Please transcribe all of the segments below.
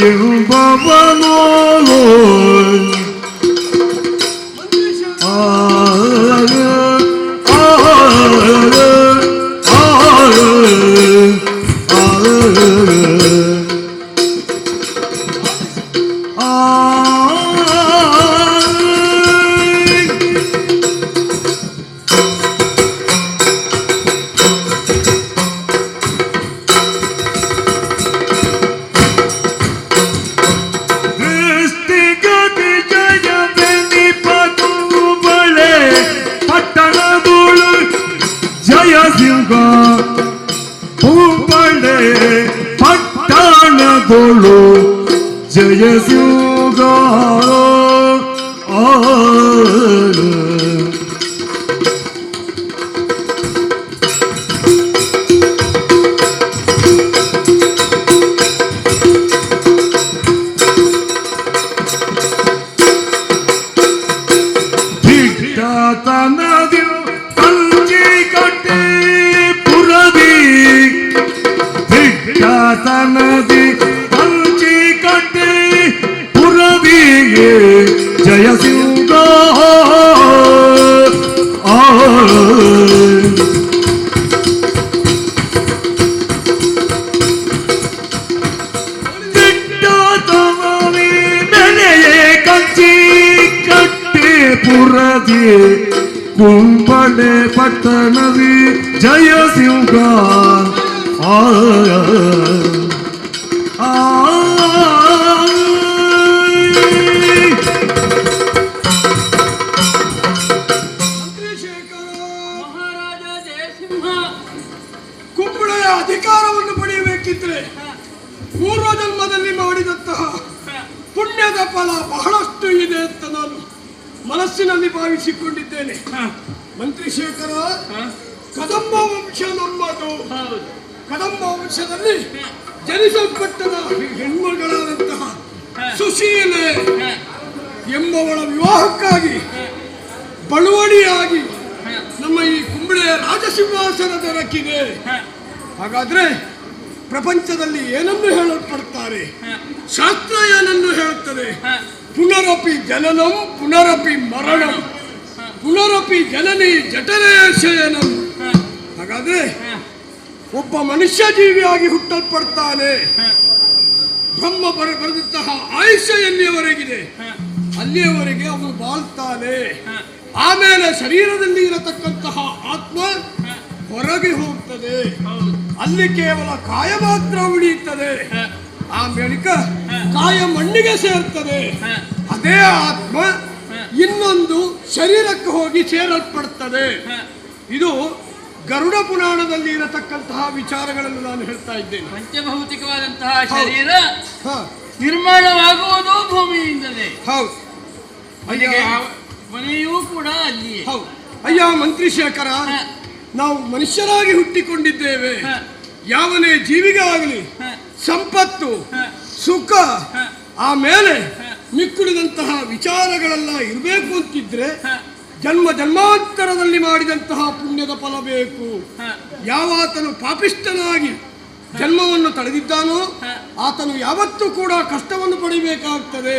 ಎಂಬವನೋಲೋ ಪಟ್ಟಣದೊಳು ಜಯಸಿಂಗ ನದಿ ಪಂಚಿ ಕಟ್ಟಿ ಪುರವಿಗೆ ಜಯಸಿಂಗ ಬೆಲೆಯೇ ಕಂಚಿ ಕಟ್ಟಿ ಪುರದಿ ಕುಂಬಳೆ ಪಟ್ಟಣದಿ ಜಯಸಿಂಗ ಕುಂಬಳೆಯ ಅಧಿಕಾರವನ್ನು ಪಡೆಯಬೇಕಿದ್ರೆ ಪೂರ್ವ ಜನ್ಮದಲ್ಲಿ ಮಾಡಿದಂತಹ ಪುಣ್ಯದ ಫಲ ಬಹಳಷ್ಟು ಇದೆ ಅಂತ ನಾನು ಮನಸ್ಸಿನಲ್ಲಿ ಭಾವಿಸಿಕೊಂಡಿದ್ದೇನೆ. ಮಂತ್ರಿಶೇಖರ, ಕದಂಬ ವಂಶ ನಮ್ಮದು. ಕದಂಬ ವಂಶದಲ್ಲಿ ಜನಿಸಲ್ಪಟ್ಟದ ಹೆಣ್ಮಗಳಾದಂತಹ ಸುಶೀಲೆ ಎಂಬವಳ ವಿವಾಹಕ್ಕಾಗಿ ಬಳುವಳಿಯಾಗಿ ನಮ್ಮ ಈ ಕುಂಬಳೆಯ ರಾಜಸಿಂಹಾಸನ ದೊರಕಿದೆ. ಹಾಗಾದ್ರೆ ಪ್ರಪಂಚದಲ್ಲಿ ಏನನ್ನು ಹೇಳಲ್ಪಡ್ತಾರೆ? ಶಾಸ್ತ್ರ ಏನನ್ನು ಹೇಳುತ್ತದೆ? ಪುನರಪಿ ಜನನಂ ಪುನರಪಿ ಮರಣಂ ಪುನರಪಿ ಜನನಿ ಜಠರೇ ಶಯನಂ. ಹಾಗಾದ್ರೆ ಒಬ್ಬ ಮನುಷ್ಯ ಜೀವಿಯಾಗಿ ಹುಟ್ಟಲ್ಪಡ್ತಾನೆ. ಬ್ರಹ್ಮ ಬರೆದಂತಹ ಆಯುಷ್ಯ ಎಲ್ಲಿಯವರೆಗಿದೆ ಅಲ್ಲಿಯವರೆಗೆ ಅವನು ಬಾಳ್ತಾನೆ. ಆಮೇಲೆ ಶರೀರದಲ್ಲಿ ಇರತಕ್ಕಂತಹ ಆತ್ಮ ಹೊರಗೆ ಹೋಗ್ತದೆ. ಅಲ್ಲಿ ಕೇವಲ ಕಾಯ ಮಾತ್ರ ಉಳಿಯುತ್ತದೆ. ಆ ಬಳಿಕ ಕಾಯ ಮಣ್ಣಿಗೆ ಸೇರ್ತದೆ. ಅದೇ ಆತ್ಮ ಇನ್ನೊಂದು ಶರೀರಕ್ಕೆ ಹೋಗಿ ಸೇರಲ್ಪಡ್ತದೆ. ಇದು ಗರುಡ ಪುರಾಣದಲ್ಲಿ ಇರತಕ್ಕಂತಹ ವಿಚಾರಗಳನ್ನು ನಾನು ಹೇಳ್ತಾ ಇದ್ದೇನೆ. ಪಂಚಭೌತಿಕವಾದಂತಹ ಶರೀರ ನಿರ್ಮಾಣವಾಗುವುದು ಭೂಮಿಯಿಂದಲೇ. ಹೌದು. ಮನೆಯೂ ಕೂಡ ಅಲ್ಲಿಯೇ. ಹೌದು. ಅಯ್ಯ ಮಂತ್ರಿಶೇಖರ, ನಾವು ಮನುಷ್ಯರಾಗಿ ಹುಟ್ಟಿಕೊಂಡಿದ್ದೇವೆ. ಯಾವನೇ ಜೀವಿಗೆ ಆಗಲಿ ಸಂಪತ್ತು, ಸುಖ, ಆಮೇಲೆ ಮಿಕ್ಕುಳಿದಂತಹ ವಿಚಾರಗಳೆಲ್ಲ ಇರಬೇಕು ಅಂತಿದ್ರೆ ಜನ್ಮ ಜನ್ಮಾಂತರದಲ್ಲಿ ಮಾಡಿದಂತಹ ಪುಣ್ಯದ ಫಲ ಬೇಕು. ಯಾವಾತನು ಪಾಪಿಷ್ಠನಾಗಿ ಜನ್ಮವನ್ನು ತಳೆದಿದ್ದಾನೋ ಆತನು ಯಾವತ್ತೂ ಕೂಡ ಕಷ್ಟವನ್ನು ಪಡಿಬೇಕಾಗ್ತದೆ.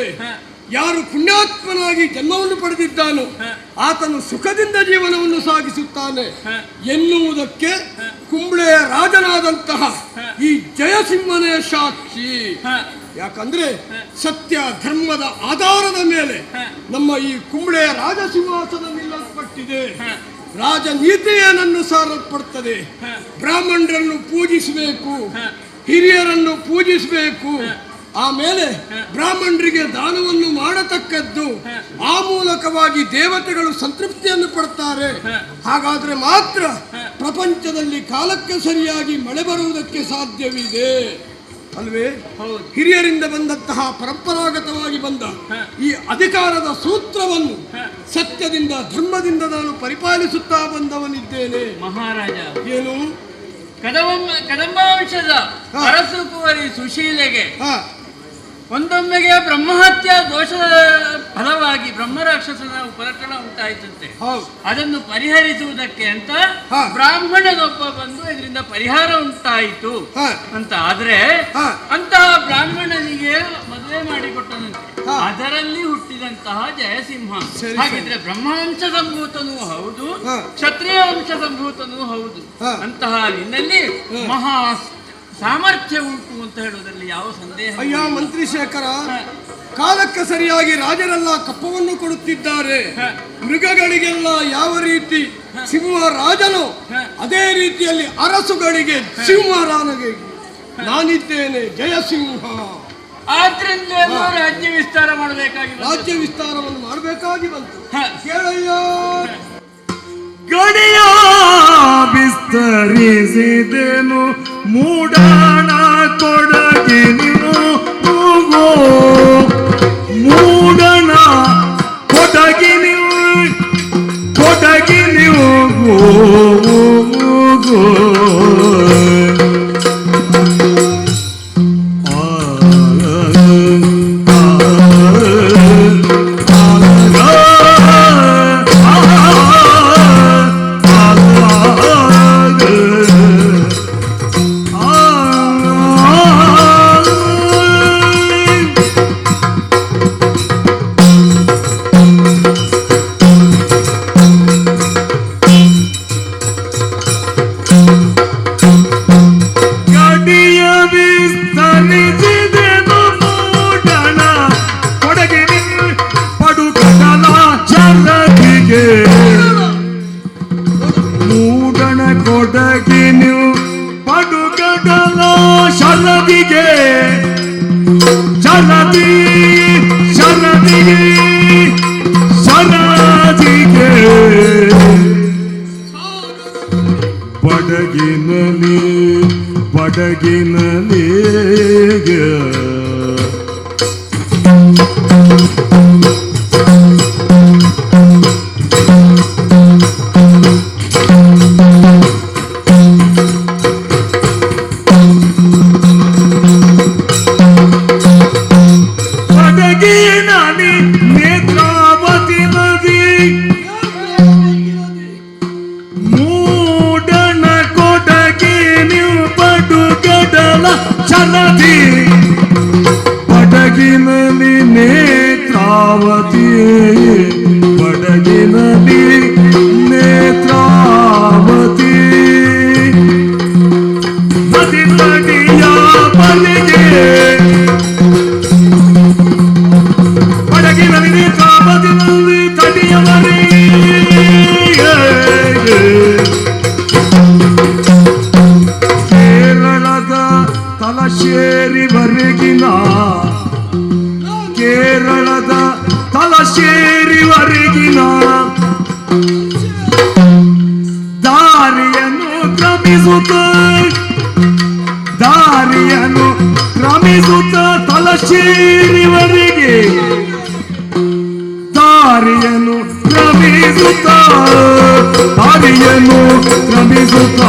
ಯಾರು ಪುಣ್ಯಾತ್ಮನಾಗಿ ಜನ್ಮವನ್ನು ಪಡೆದಿದ್ದಾನೋ ಆತನು ಸುಖದಿಂದ ಜೀವನವನ್ನು ಸಾಗಿಸುತ್ತಾನೆ ಎನ್ನುವುದಕ್ಕೆ ಕುಂಬಳೆಯ ರಾಜನಾದಂತಹ ಈ ಜಯಸಿಂಹನೇ ಸಾಕ್ಷಿ. ಯಾಕಂದ್ರೆ ಸತ್ಯ ಧರ್ಮದ ಆಧಾರದ ಮೇಲೆ ನಮ್ಮ ಈ ಕುಂಬಳೆಯ ರಾಜಸಿಂಹಾಸನ ನಿಲ್ಲಲ್ಪಟ್ಟಿದೆ. ರಾಜನೀತಿ ಏನನ್ನು ಸಾರಲ್ಪಡ್ತದೆ? ಬ್ರಾಹ್ಮಣರನ್ನು ಪೂಜಿಸಬೇಕು, ಹಿರಿಯರನ್ನು ಪೂಜಿಸಬೇಕು, ಆಮೇಲೆ ಬ್ರಾಹ್ಮಣರಿಗೆ ದಾನವನ್ನು ಮಾಡತಕ್ಕದ್ದು. ಆ ಮೂಲಕವಾಗಿ ದೇವತೆಗಳು ಸಂತೃಪ್ತಿಯನ್ನು ಪಡ್ತಾರೆ. ಹಾಗಾದ್ರೆ ಮಾತ್ರ ಪ್ರಪಂಚದಲ್ಲಿ ಕಾಲಕ್ಕೆ ಸರಿಯಾಗಿ ಮಳೆ ಬರುವುದಕ್ಕೆ ಸಾಧ್ಯವಿದೆ ಅಲ್ವೇ? ಹಿರಿಯರಿಂದ ಬಂದಂತಹ ಪರಂಪರಾಗತವಾಗಿ ಬಂದ ಈ ಅಧಿಕಾರದ ಸೂತ್ರವನ್ನು ಸತ್ಯದಿಂದ ಧರ್ಮದಿಂದ ನಾನು ಪರಿಪಾಲಿಸುತ್ತಾ ಬಂದವನಿದ್ದೇನೆ. ಮಹಾರಾಜ, ಏನು ಕದಂಬವಂಶದ ಅರಸು ಕುವರಿ ಸುಶೀಲೆಗೆ ಒಂದೊಮ್ಮೆಗೆ ಬ್ರಹ್ಮಹತ್ಯೆ ದೋಷದ ಫಲವಾಗಿ ಬ್ರಹ್ಮರಾಕ್ಷಸನ ಉಪರಕರಣ ಉಂಟಾಯಿತಂತೆ. ಅದನ್ನು ಪರಿಹರಿಸುವುದಕ್ಕೆ ಅಂತ ಬ್ರಾಹ್ಮಣನೊಬ್ಬ ಬಂದು ಇದರಿಂದ ಪರಿಹಾರ ಉಂಟಾಯಿತು ಅಂತ. ಆದ್ರೆ ಅಂತಹ ಬ್ರಾಹ್ಮಣನಿಗೆ ಅವರಲ್ಲಿ ಹುಟ್ಟಿದಂತಹ ಜಯಸಿಂಹ. ಸರಿ. ಹಾಗಿದ್ರೆ ಬ್ರಹ್ಮವಂಶ ಸಂಭೂತನೂ ಹೌದು, ಹಾ. ಕ್ಷತ್ರಿಯ ವಂಶ ಸಂಭೂತನೂ ಹೌದು. ಹಾ. ಅಂತಹ ನಿನ್ನಲ್ಲಿ ಮಹಾ ಸಾಮರ್ಥ್ಯ ಉಂಟು ಅಂತ ಹೇಳುವುದರಲ್ಲಿ ಯಾವ ಸಂದೇಹ ಅಯ್ಯ ಮಂತ್ರಿ ಶೇಖರ, ಕಾಲಕ್ಕೆ ಸರಿಯಾಗಿ ರಾಜರೆಲ್ಲ ಕಪ್ಪವನ್ನು ಕೊಡುತ್ತಿದ್ದಾರೆ. ಮೃಗಗಳಿಗೆಲ್ಲ ಯಾವ ರೀತಿ ಸಿಂಹರಾಜನು, ಅದೇ ರೀತಿಯಲ್ಲಿ ಅರಸುಗಳಿಗೆ ಸಿಂಹರಾಜನಿಗೆ ನಾನಿದ್ದೇನೆ ಜಯಸಿಂಹ. ಆದ್ರಿಂದ ರಾಜ್ಯ ವಿಸ್ತಾರ ಮಾಡಬೇಕಾಗಿ ರಾಜ್ಯ ವಿಸ್ತಾರವನ್ನು ಮಾಡಬೇಕಾಗಿ ಬಂತು. ಹ. ಕೇಳಯ್ಯ, ಗಡಿಯ ವಿಸ್ತರಿಸಿದೆನು ಮೂಡಣ ಕೊಡಗಿನಿಯು ಮೂಡಣ ಕೊಡಗಿನಿಯು ಕೊಡಗಿನಿಯು ಮೂಡಣ ಕೊಡಗಿನು ಪಡುಗಡಲ ಶರದಿಗೆ ಶರದಿ ಶರದಿಗೆ ಶರದಿಗೆ ಪಡಗಿನಲ್ಲಿ ಪಡಗಿನಲ್ಲಿ ನೇತ್ರಾವತಿ ನದಿ ಮೂಡಣ ಕೊಡಗಿ ನೀವು ಪಡುಗಡಲ ಚಲದಿ ಪಡಗಿನಲ್ಲಿ ನೇತ್ರಾವತಿ ಪಡಗಿನಲ್ಲಿ ನೇತ್ರಾವತಿ ನದಿ ನದಿಯ ಬಲಿಗೆ ಪಡಗಿನಲ್ಲಿ ನೇತ್ರಾವತಿನಲ್ಲಿ ತಡಿಯವರಿಗೆ ಕೇರಳದ ತಲಶೇರಿವರೆಗಿನ ಕೇರಳದ ತಲಶೇರಿವರೆಗಿನ ದಾರಿಯನ್ನು ಕ್ರಮಿಸುತ್ತ ದಾರಿಯನ್ನು ಕ್ರಮಿಸುತ್ತ ತಲಶೇರಿವರೆಗೆ ದಾರಿಯನ್ನು ಕ್ರಮಿಸುತ್ತ ದಾರಿಯನ್ನು ಕ್ರಮಿಸುತ್ತ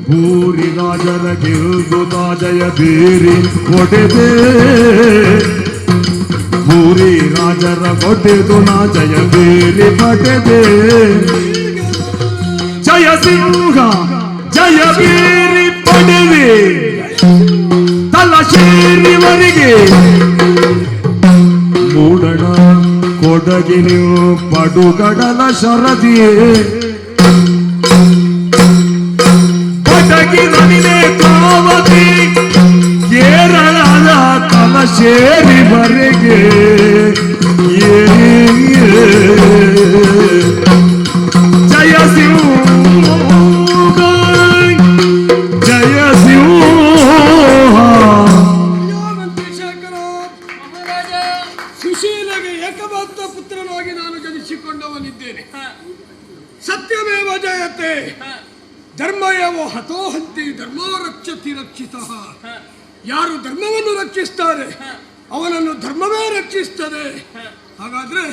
ಭೂರಿ ರಾಜರ ಗೆಲ್ಲುತ್ತ ಜಯ ಬೀರಿ ಒಡೆದೆ ಭೂರಿ ರಾಜರ ಒಡೆದು ನಾ ಜಯ ಬೀರಿ ಪಡೆದೆ ಜಯ ಸಿಂಹ ಜಯ ಬೀರಿ ಪಡೆದೆ ತಲಶೇರಿವರೆಗೆ ಮೂಡಣ ಕೊಡಗಿನಿಯು ಪಡುಗಡಲ ಶರದಿಯೇ ಕೊಡಗಿನಲ್ಲಿ ಕಾವತಿ ಕೇರಳದ ತಲಶೇರಿವರೆಗೆ ಜಯ ಸಿಂಹ ಜಯ ಸಿಂಹ. ಮಂತ್ರಿ ಶೇಖರ, ಮಹಾರಾಜ. ಸುಶೀಲೆಗೆ ಏಕಮಾತ್ರ ಪುತ್ರನಾಗಿ ನಾನು ಜನಿಸಿಕೊಂಡವನಿದ್ದೇನೆ. ಸತ್ಯಮೇವ ಜಯತೆ, ಧರ್ಮಯವ ಹತೋಹಂತಿ ಧರ್ಮ ರಕ್ಷತಿ ರಕ್ಷಿತಃ. ಯಾರು ಧರ್ಮವನ್ನು ರಕ್ಷಿಸ್ತಾರೆ ಅವನನ್ನು ಧರ್ಮವೇ ರಕ್ಷಿಸ್ತದೆ. ಹಾಗಾದ್ರೆ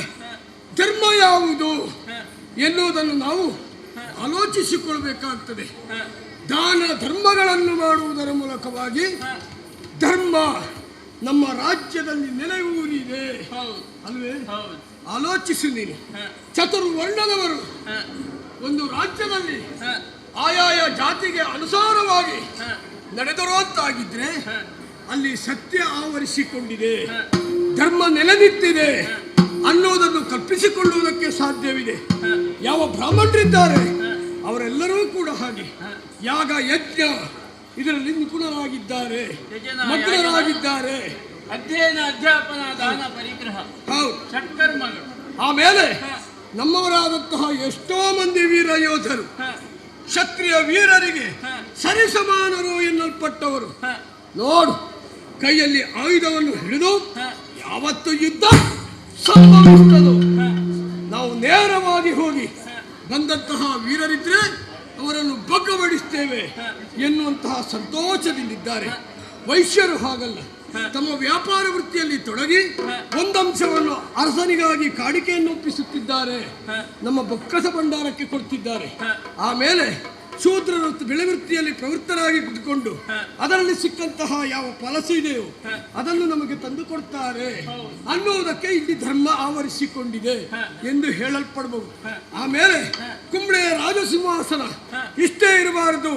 ಧರ್ಮ ಯಾವುದು ಎನ್ನುವುದನ್ನು ನಾವು ಆಲೋಚಿಸಿಕೊಳ್ಬೇಕಾಗ್ತದೆ. ದಾನ ಧರ್ಮಗಳನ್ನು ಮಾಡುವುದರ ಮೂಲಕವಾಗಿ ಧರ್ಮ ನಮ್ಮ ರಾಜ್ಯದಲ್ಲಿ ನೆಲೆಯೂರಿದೆ ಅಲ್ವೇ? ಆಲೋಚಿಸಿ ನೀನು. ಚತುರ್ವರ್ಣದವರು ಒಂದು ರಾಜ್ಯದಲ್ಲಿ ಆಯಾಯ ಜಾತಿಗೆ ಅನುಸಾರವಾಗಿ ನಡೆದರು ಅಂತಾಗಿದ್ರೆ ಅಲ್ಲಿ ಸತ್ಯ ಆವರಿಸಿಕೊಂಡಿದೆ, ಧರ್ಮ ನೆಲೆನಿಂತಿದೆ ಅನ್ನೋದನ್ನು ಕಲ್ಪಿಸಿಕೊಳ್ಳುವುದಕ್ಕೆ ಸಾಧ್ಯವಿದೆ. ಯಾವ ಬ್ರಾಹ್ಮಣರಿದ್ದಾರೆ ಅವರೆಲ್ಲರೂ ಕೂಡ ಹಾಗೆ ಯಾಗ ಯಜ್ಞ ಇದರಲ್ಲಿ ನಿಪುಣರಾಗಿದ್ದಾರೆ, ಮಗ್ನರಾಗಿದ್ದಾರೆ. ಅಧ್ಯಯನ ಅಧ್ಯಾಪನ ದಾನ ಪರಿಗ್ರಹ ಹೌದು, ಷಟ್ಕರ್ಮಗಳು. ಆಮೇಲೆ ನಮ್ಮವರಾದಂತಹ ಎಷ್ಟೋ ಮಂದಿ ವೀರ ಯೋಧರು, ಕ್ಷತ್ರಿಯ ವೀರರಿಗೆ ಸರಿಸಮಾನರು ಎನ್ನಲ್ಪಟ್ಟವರು ನೋಡು, ಕೈಯಲ್ಲಿ ಆಯುಧವನ್ನು ಹಿಡಿದು ಯಾವತ್ತು ಯುದ್ಧ ಸಂಭವಿಸುತ್ತದೋ ನಾವು ನೇರವಾಗಿ ಹೋಗಿ ಬಂದಂತಹ ವೀರರಿದ್ರೆ ಅವರನ್ನು ಬಗ್ಗಬಡಿಸ್ತೇವೆ ಎನ್ನುವಂತಹ ಸಂತೋಷದಿಂದಿದ್ದಾರೆ. ವೈಶ್ಯರು ಹಾಗಲ್ಲ, ತಮ್ಮ ವ್ಯಾಪಾರ ವೃತ್ತಿಯಲ್ಲಿ ತೊಡಗಿ ಒಂದಂಶವನ್ನು ಅರಸನಿಗಾಗಿ ಕಾಣಿಕೆಯನ್ನು ಒಪ್ಪಿಸುತ್ತಿದ್ದಾರೆ, ನಮ್ಮ ಬೊಕ್ಕಸ ಭಂಡಾರಕ್ಕೆ ಕೊಡ್ತಿದ್ದಾರೆ. ಆಮೇಲೆ ಶೂದ್ರರು ಬೆಳೆ ವೃತ್ತಿಯಲ್ಲಿ ಪ್ರವೃತ್ತರಾಗಿ ಕುತ್ಕೊಂಡು ಅದರಲ್ಲಿ ಸಿಕ್ಕಂತಹ ಯಾವ ಫಲಸು ಇದೆಯೋ ಅದನ್ನು ನಮಗೆ ತಂದು ಕೊಡ್ತಾರೆ ಅನ್ನುವುದಕ್ಕೆ ಇಲ್ಲಿ ಧರ್ಮ ಆವರಿಸಿಕೊಂಡಿದೆ ಎಂದು ಹೇಳಲ್ಪಡಬಹುದು. ಆಮೇಲೆ ಕುಂಬಳೆಯ ರಾಜಸಿಂಹಾಸನ ಇಷ್ಟೇ ಇರಬಾರದು,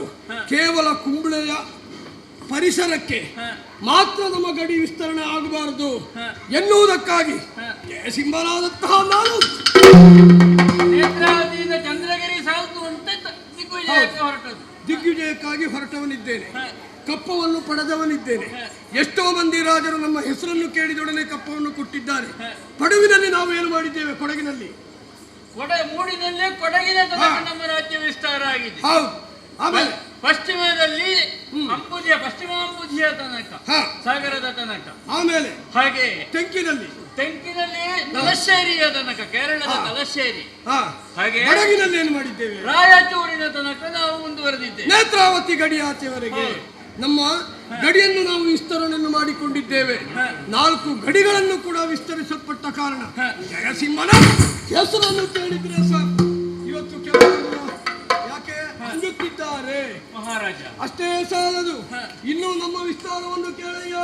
ಕೇವಲ ಕುಂಬಳೆಯ ಪರಿಸರಕ್ಕೆ ಮಾತ್ರ ನಮ್ಮ ಗಡಿ ವಿಸ್ತರಣೆ ಆಗಬಾರದು ಎನ್ನುವುದಕ್ಕಾಗಿ ಸಿಂಹನಾದಂತಹ ನಾನು ನೇತ್ರಾವತಿಯಿಂದ ಚಂದ್ರಗಿರಿ ಸಾಲ್ತು ಅಂತ ದಿಗ್ವಿಜಯಕ್ಕಾಗಿ ಹೊರಟವನಿದ್ದೇನೆ, ಕಪ್ಪವನ್ನು ಪಡೆದವನಿದ್ದೇನೆ. ಎಷ್ಟೋ ಮಂದಿ ರಾಜರು ನಮ್ಮ ಹೆಸರನ್ನು ಕೇಳಿದೊಡನೆ ಕಪ್ಪವನ್ನು ಕೊಟ್ಟಿದ್ದಾರೆ. ಪಡುವಿನಲ್ಲಿ ನಾವು ಏನು ಮಾಡಿದ್ದೇವೆ? ಕೊಡಗಿನಲ್ಲಿ ಮೂಡಿನಲ್ಲೇ ಕೊಡಗಿನ ತನಕ ನಮ್ಮ ರಾಜ್ಯ ವಿಸ್ತಾರ ಆಗಿದೆ. ಹೌದು. ಆಮೇಲೆ ಪಶ್ಚಿಮದಲ್ಲಿ ಅಂಬುದಿಯ ಪಶ್ಚಿಮ ಅಂಬುದಿಯ ತನಕ ಸಾಗರದ ತನಕ, ಆಮೇಲೆ ಹಾಗೆ ತೆಂಕಿನಲ್ಲಿ ತಲಶ್ಶೇರಿಯ ತನಕ, ಕೇರಳದ ತಲಶ್ಶೇರಿ, ಹಾಗೆ ಕೊಡಗಿನಲ್ಲಿ ಏನು ಮಾಡಿದ್ದೇವೆ? ರಾಯಚೂರಿನ ತನಕ ನಾವು ಮುಂದುವರೆದಿದ್ದೇವೆ. ನೇತ್ರಾವತಿ ಗಡಿಯಾಚೆವರೆಗೆ ನಮ್ಮ ಗಡಿಯನ್ನು ನಾವು ವಿಸ್ತರಣೆಯನ್ನು ಮಾಡಿಕೊಂಡಿದ್ದೇವೆ. 4 ಗಡಿಗಳನ್ನು ಕೂಡ ವಿಸ್ತರಿಸಲ್ಪಟ್ಟ ಕಾರಣ ಜಯಸಿಂಹನ ಹೆಸರನ್ನು ಕೇಳಿದ್ರೆ ಸರ್ ಇವತ್ತು ಕೆಲವರು ಯಾಕೆ ಅಂಜುತ್ತಿದ್ದಾರೆ ಮಹಾರಾಜ. ಅಷ್ಟೇ ಸಾಲದು, ಇನ್ನು ನಮ್ಮ ವಿಸ್ತಾರವನ್ನು ಕೇಳಿಯ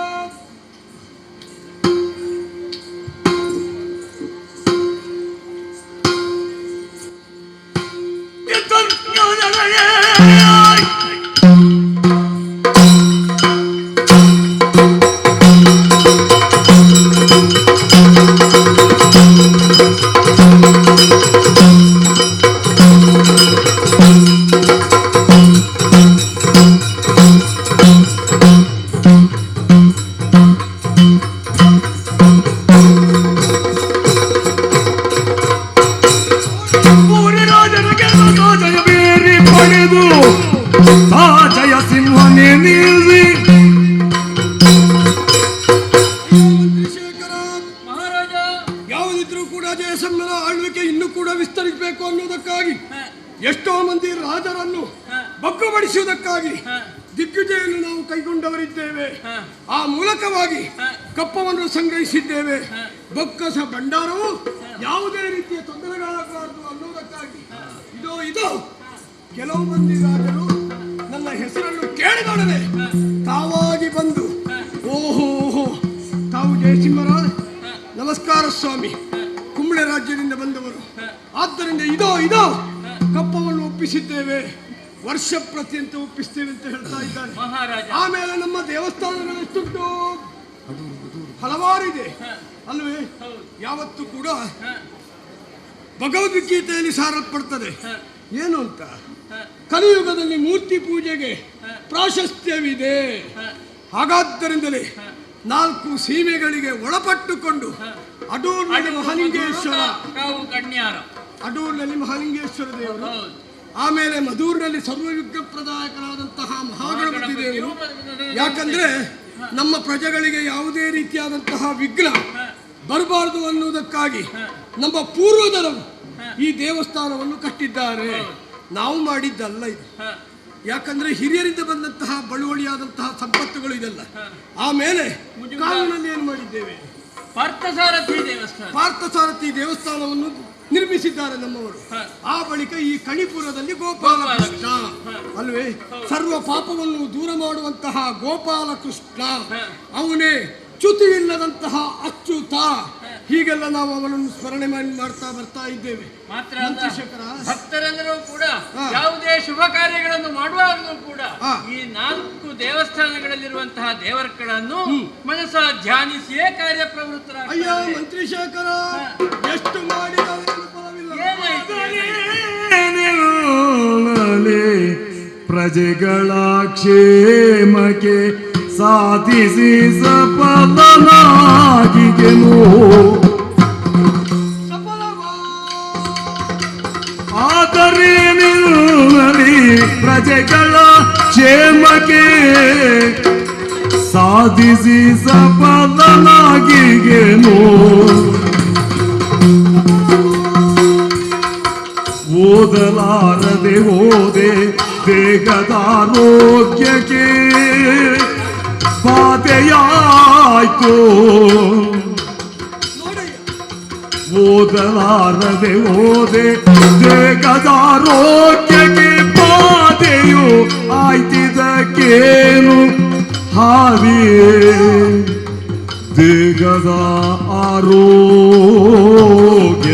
ವಿಸ್ತರಿಸಬೇಕು ಅನ್ನೋದಕ್ಕಾಗಿ ಎಷ್ಟೋ ಮಂದಿ ರಾಜರನ್ನು ಬಗ್ಗುಬಡಿಸುವುದಕ್ಕಾಗಿ ದಿಗ್ವಿಜಯನ್ನು ನಾವು ಕೈಗೊಂಡವರಿದ್ದೇವೆ. ಆ ಮೂಲಕವಾಗಿ ಕಪ್ಪವನ್ನು ಸಂಗ್ರಹಿಸಿದ್ದೇವೆ. ಬೊಕ್ಕಸ ಭಂಡಾರವು ಯಾವುದೇ ರೀತಿಯ ತೊಂದರೆಗಳಾಗಬಾರದು ಅನ್ನೋದಕ್ಕಾಗಿ ಇದು ಕೆಲವು ಮಂದಿ ರಾಜರು ನನ್ನ ಹೆಸರನ್ನು ಕೇಳಿದೊಡನೆ ತಾವಾಗಿ ಬಂದು ಓಹೋ ತಾವು ಜಯಸಿಂಹರಾಜ್ ನಮಸ್ಕಾರ ಸ್ವಾಮಿ, ಕುಂಬಳೆ ರಾಜ್ಯದಿಂದ ಬಂದವರು, ಆದ್ದರಿಂದ ಇದೋ ಕಪ್ಪವನ್ನು ಒಪ್ಪಿಸಿದ್ದೇವೆ, ವರ್ಷ ಪ್ರತಿಯಂತ ಒಪ್ಪಿಸ್ತೇವೆ ಅಂತ ಹೇಳ್ತಾ ಇದ್ದಾರೆ ಮಹಾರಾಜ. ಆಮೇಲೆ ನಮ್ಮ ದೇವಸ್ಥಾನಗಳು ಎಷ್ಟುಂಟು? ಹಲವಾರಿದೆ ಅಲ್ವೇ? ಯಾವತ್ತು ಕೂಡ ಭಗವದ್ಗೀತೆಯಲ್ಲಿ ಸಾರಲ್ಪಡ್ತದೆ ಏನು ಅಂತ, ಕಲಿಯುಗದಲ್ಲಿ ಮೂರ್ತಿ ಪೂಜೆಗೆ ಪ್ರಾಶಸ್ತ್ಯವಿದೆ. ಹಾಗಾದ್ದರಿಂದಲೇ 4 ಸೀಮೆಗಳಿಗೆ ಒಳಪಟ್ಟುಕೊಂಡು ಅಡೂರಿನಲ್ಲಿ ಮಹಾಲಿಂಗೇಶ್ವರ ದೇವರು, ಆಮೇಲೆ ಮಧೂರಿನಲ್ಲಿ ಸರ್ವವಿಘ್ನಪ್ರದಾಯಕರಾದಂತಹ ಮಹಾಗಣಪತಿ ದೇವರು. ಯಾಕಂದ್ರೆ ನಮ್ಮ ಪ್ರಜೆಗಳಿಗೆ ಯಾವುದೇ ರೀತಿಯಾದಂತಹ ವಿಘ್ನ ಬರಬಾರದು ಅನ್ನುವುದಕ್ಕಾಗಿ ನಮ್ಮ ಪೂರ್ವಜರು ಈ ದೇವಸ್ಥಾನವನ್ನು ಕಟ್ಟಿದ್ದಾರೆ. ನಾವು ಮಾಡಿದ್ದಲ್ಲ ಇದು. ಯಾಕಂದ್ರೆ ಹಿರಿಯರಿಂದ ಬಂದಂತಹ ಬಳುವಳಿಯಾದಂತಹ ಸಂಪತ್ತುಗಳು ಇದೆಲ್ಲ. ಆಮೇಲೆ ಕಾನೂನಲ್ಲಿ ಏನು ಮಾಡಿದ್ದೇವೆ? ಪಾರ್ಥಸಾರಥಿ ದೇವಸ್ಥಾನವನ್ನು ನಿರ್ಮಿಸಿದ್ದಾರೆ ನಮ್ಮವರು. ಆ ಬಳಿಕ ಈ ಕಣಿಪುರದಲ್ಲಿ ಗೋಪಾಲಕೃಷ್ಣ ಅಲ್ವೇ, ಸರ್ವ ಪಾಪವನ್ನು ದೂರ ಮಾಡುವಂತಹ ಗೋಪಾಲಕೃಷ್ಣ, ಅವನೇ ಚ್ಯುತಿ ಇಲ್ಲದಂತಹ ಅಚ್ಯುತ ಹೀಗೆಲ್ಲ ನಾವು ಅವನನ್ನು ಸ್ಮರಣೆ ಮಾಡ್ತಾ ಬರ್ತಾ ಇದ್ದೇವೆ. ಮಾತ್ರ ಮಂತ್ರಿಶೇಖರ, ಭಕ್ತರೆಲ್ಲರೂ ಕೂಡ ಹಾ. ಯಾವುದೇ ಶುಭ ಕಾರ್ಯಗಳನ್ನು ಮಾಡುವಾಗಲೂ ಕೂಡ ಹಾ. ಈ 4 ದೇವಸ್ಥಾನಗಳಲ್ಲಿರುವಂತಹ ದೇವರುಗಳನ್ನು ಮನಸ ಧ್ಯಾನಿಸಿಯೇ ಅಯ್ಯ ಕಾರ್ಯಪ್ರವೃತ್ತರಾಗ್ತಾರೆ. ಮಂತ್ರಿಶೇಖರ, ಎಷ್ಟು ಮಾಡಿದರೂ ಫಲವಿಲ್ಲ. ಏನಾಯ್ತು? ಪ್ರಜೆಗಳ ಕ್ಷೇಮಕ್ಕೆ ಸಾಧಿಸಿ ಸಫಲನಾಗಿಗೆನು. ಆದರೆ ನಿಲ್ಲಲಿ ಪ್ರಜೆಗಳ ಕ್ಷೇಮಕ್ಕೆ ಸಾಧಿಸಿ ಸಫಲನಾಗಿಗೆನು. ಓದಲಾರದೆ ಹೋದೆ ದೇಹದಾರೋಗ್ಯಕ್ಕೆ ಬಾಧೆಯಾಯ್ತು. ಓದಲಾರದೆ ಹೋದೆ ದೇಹದಾರೋಗ್ಯಕ್ಕೆ ಬಾಧೆಯು ಆಯ್ತಿದಕ್ಕೇನು ಹಾದಿಯೇ ದೇಹದ ಆರೋಗ್ಯ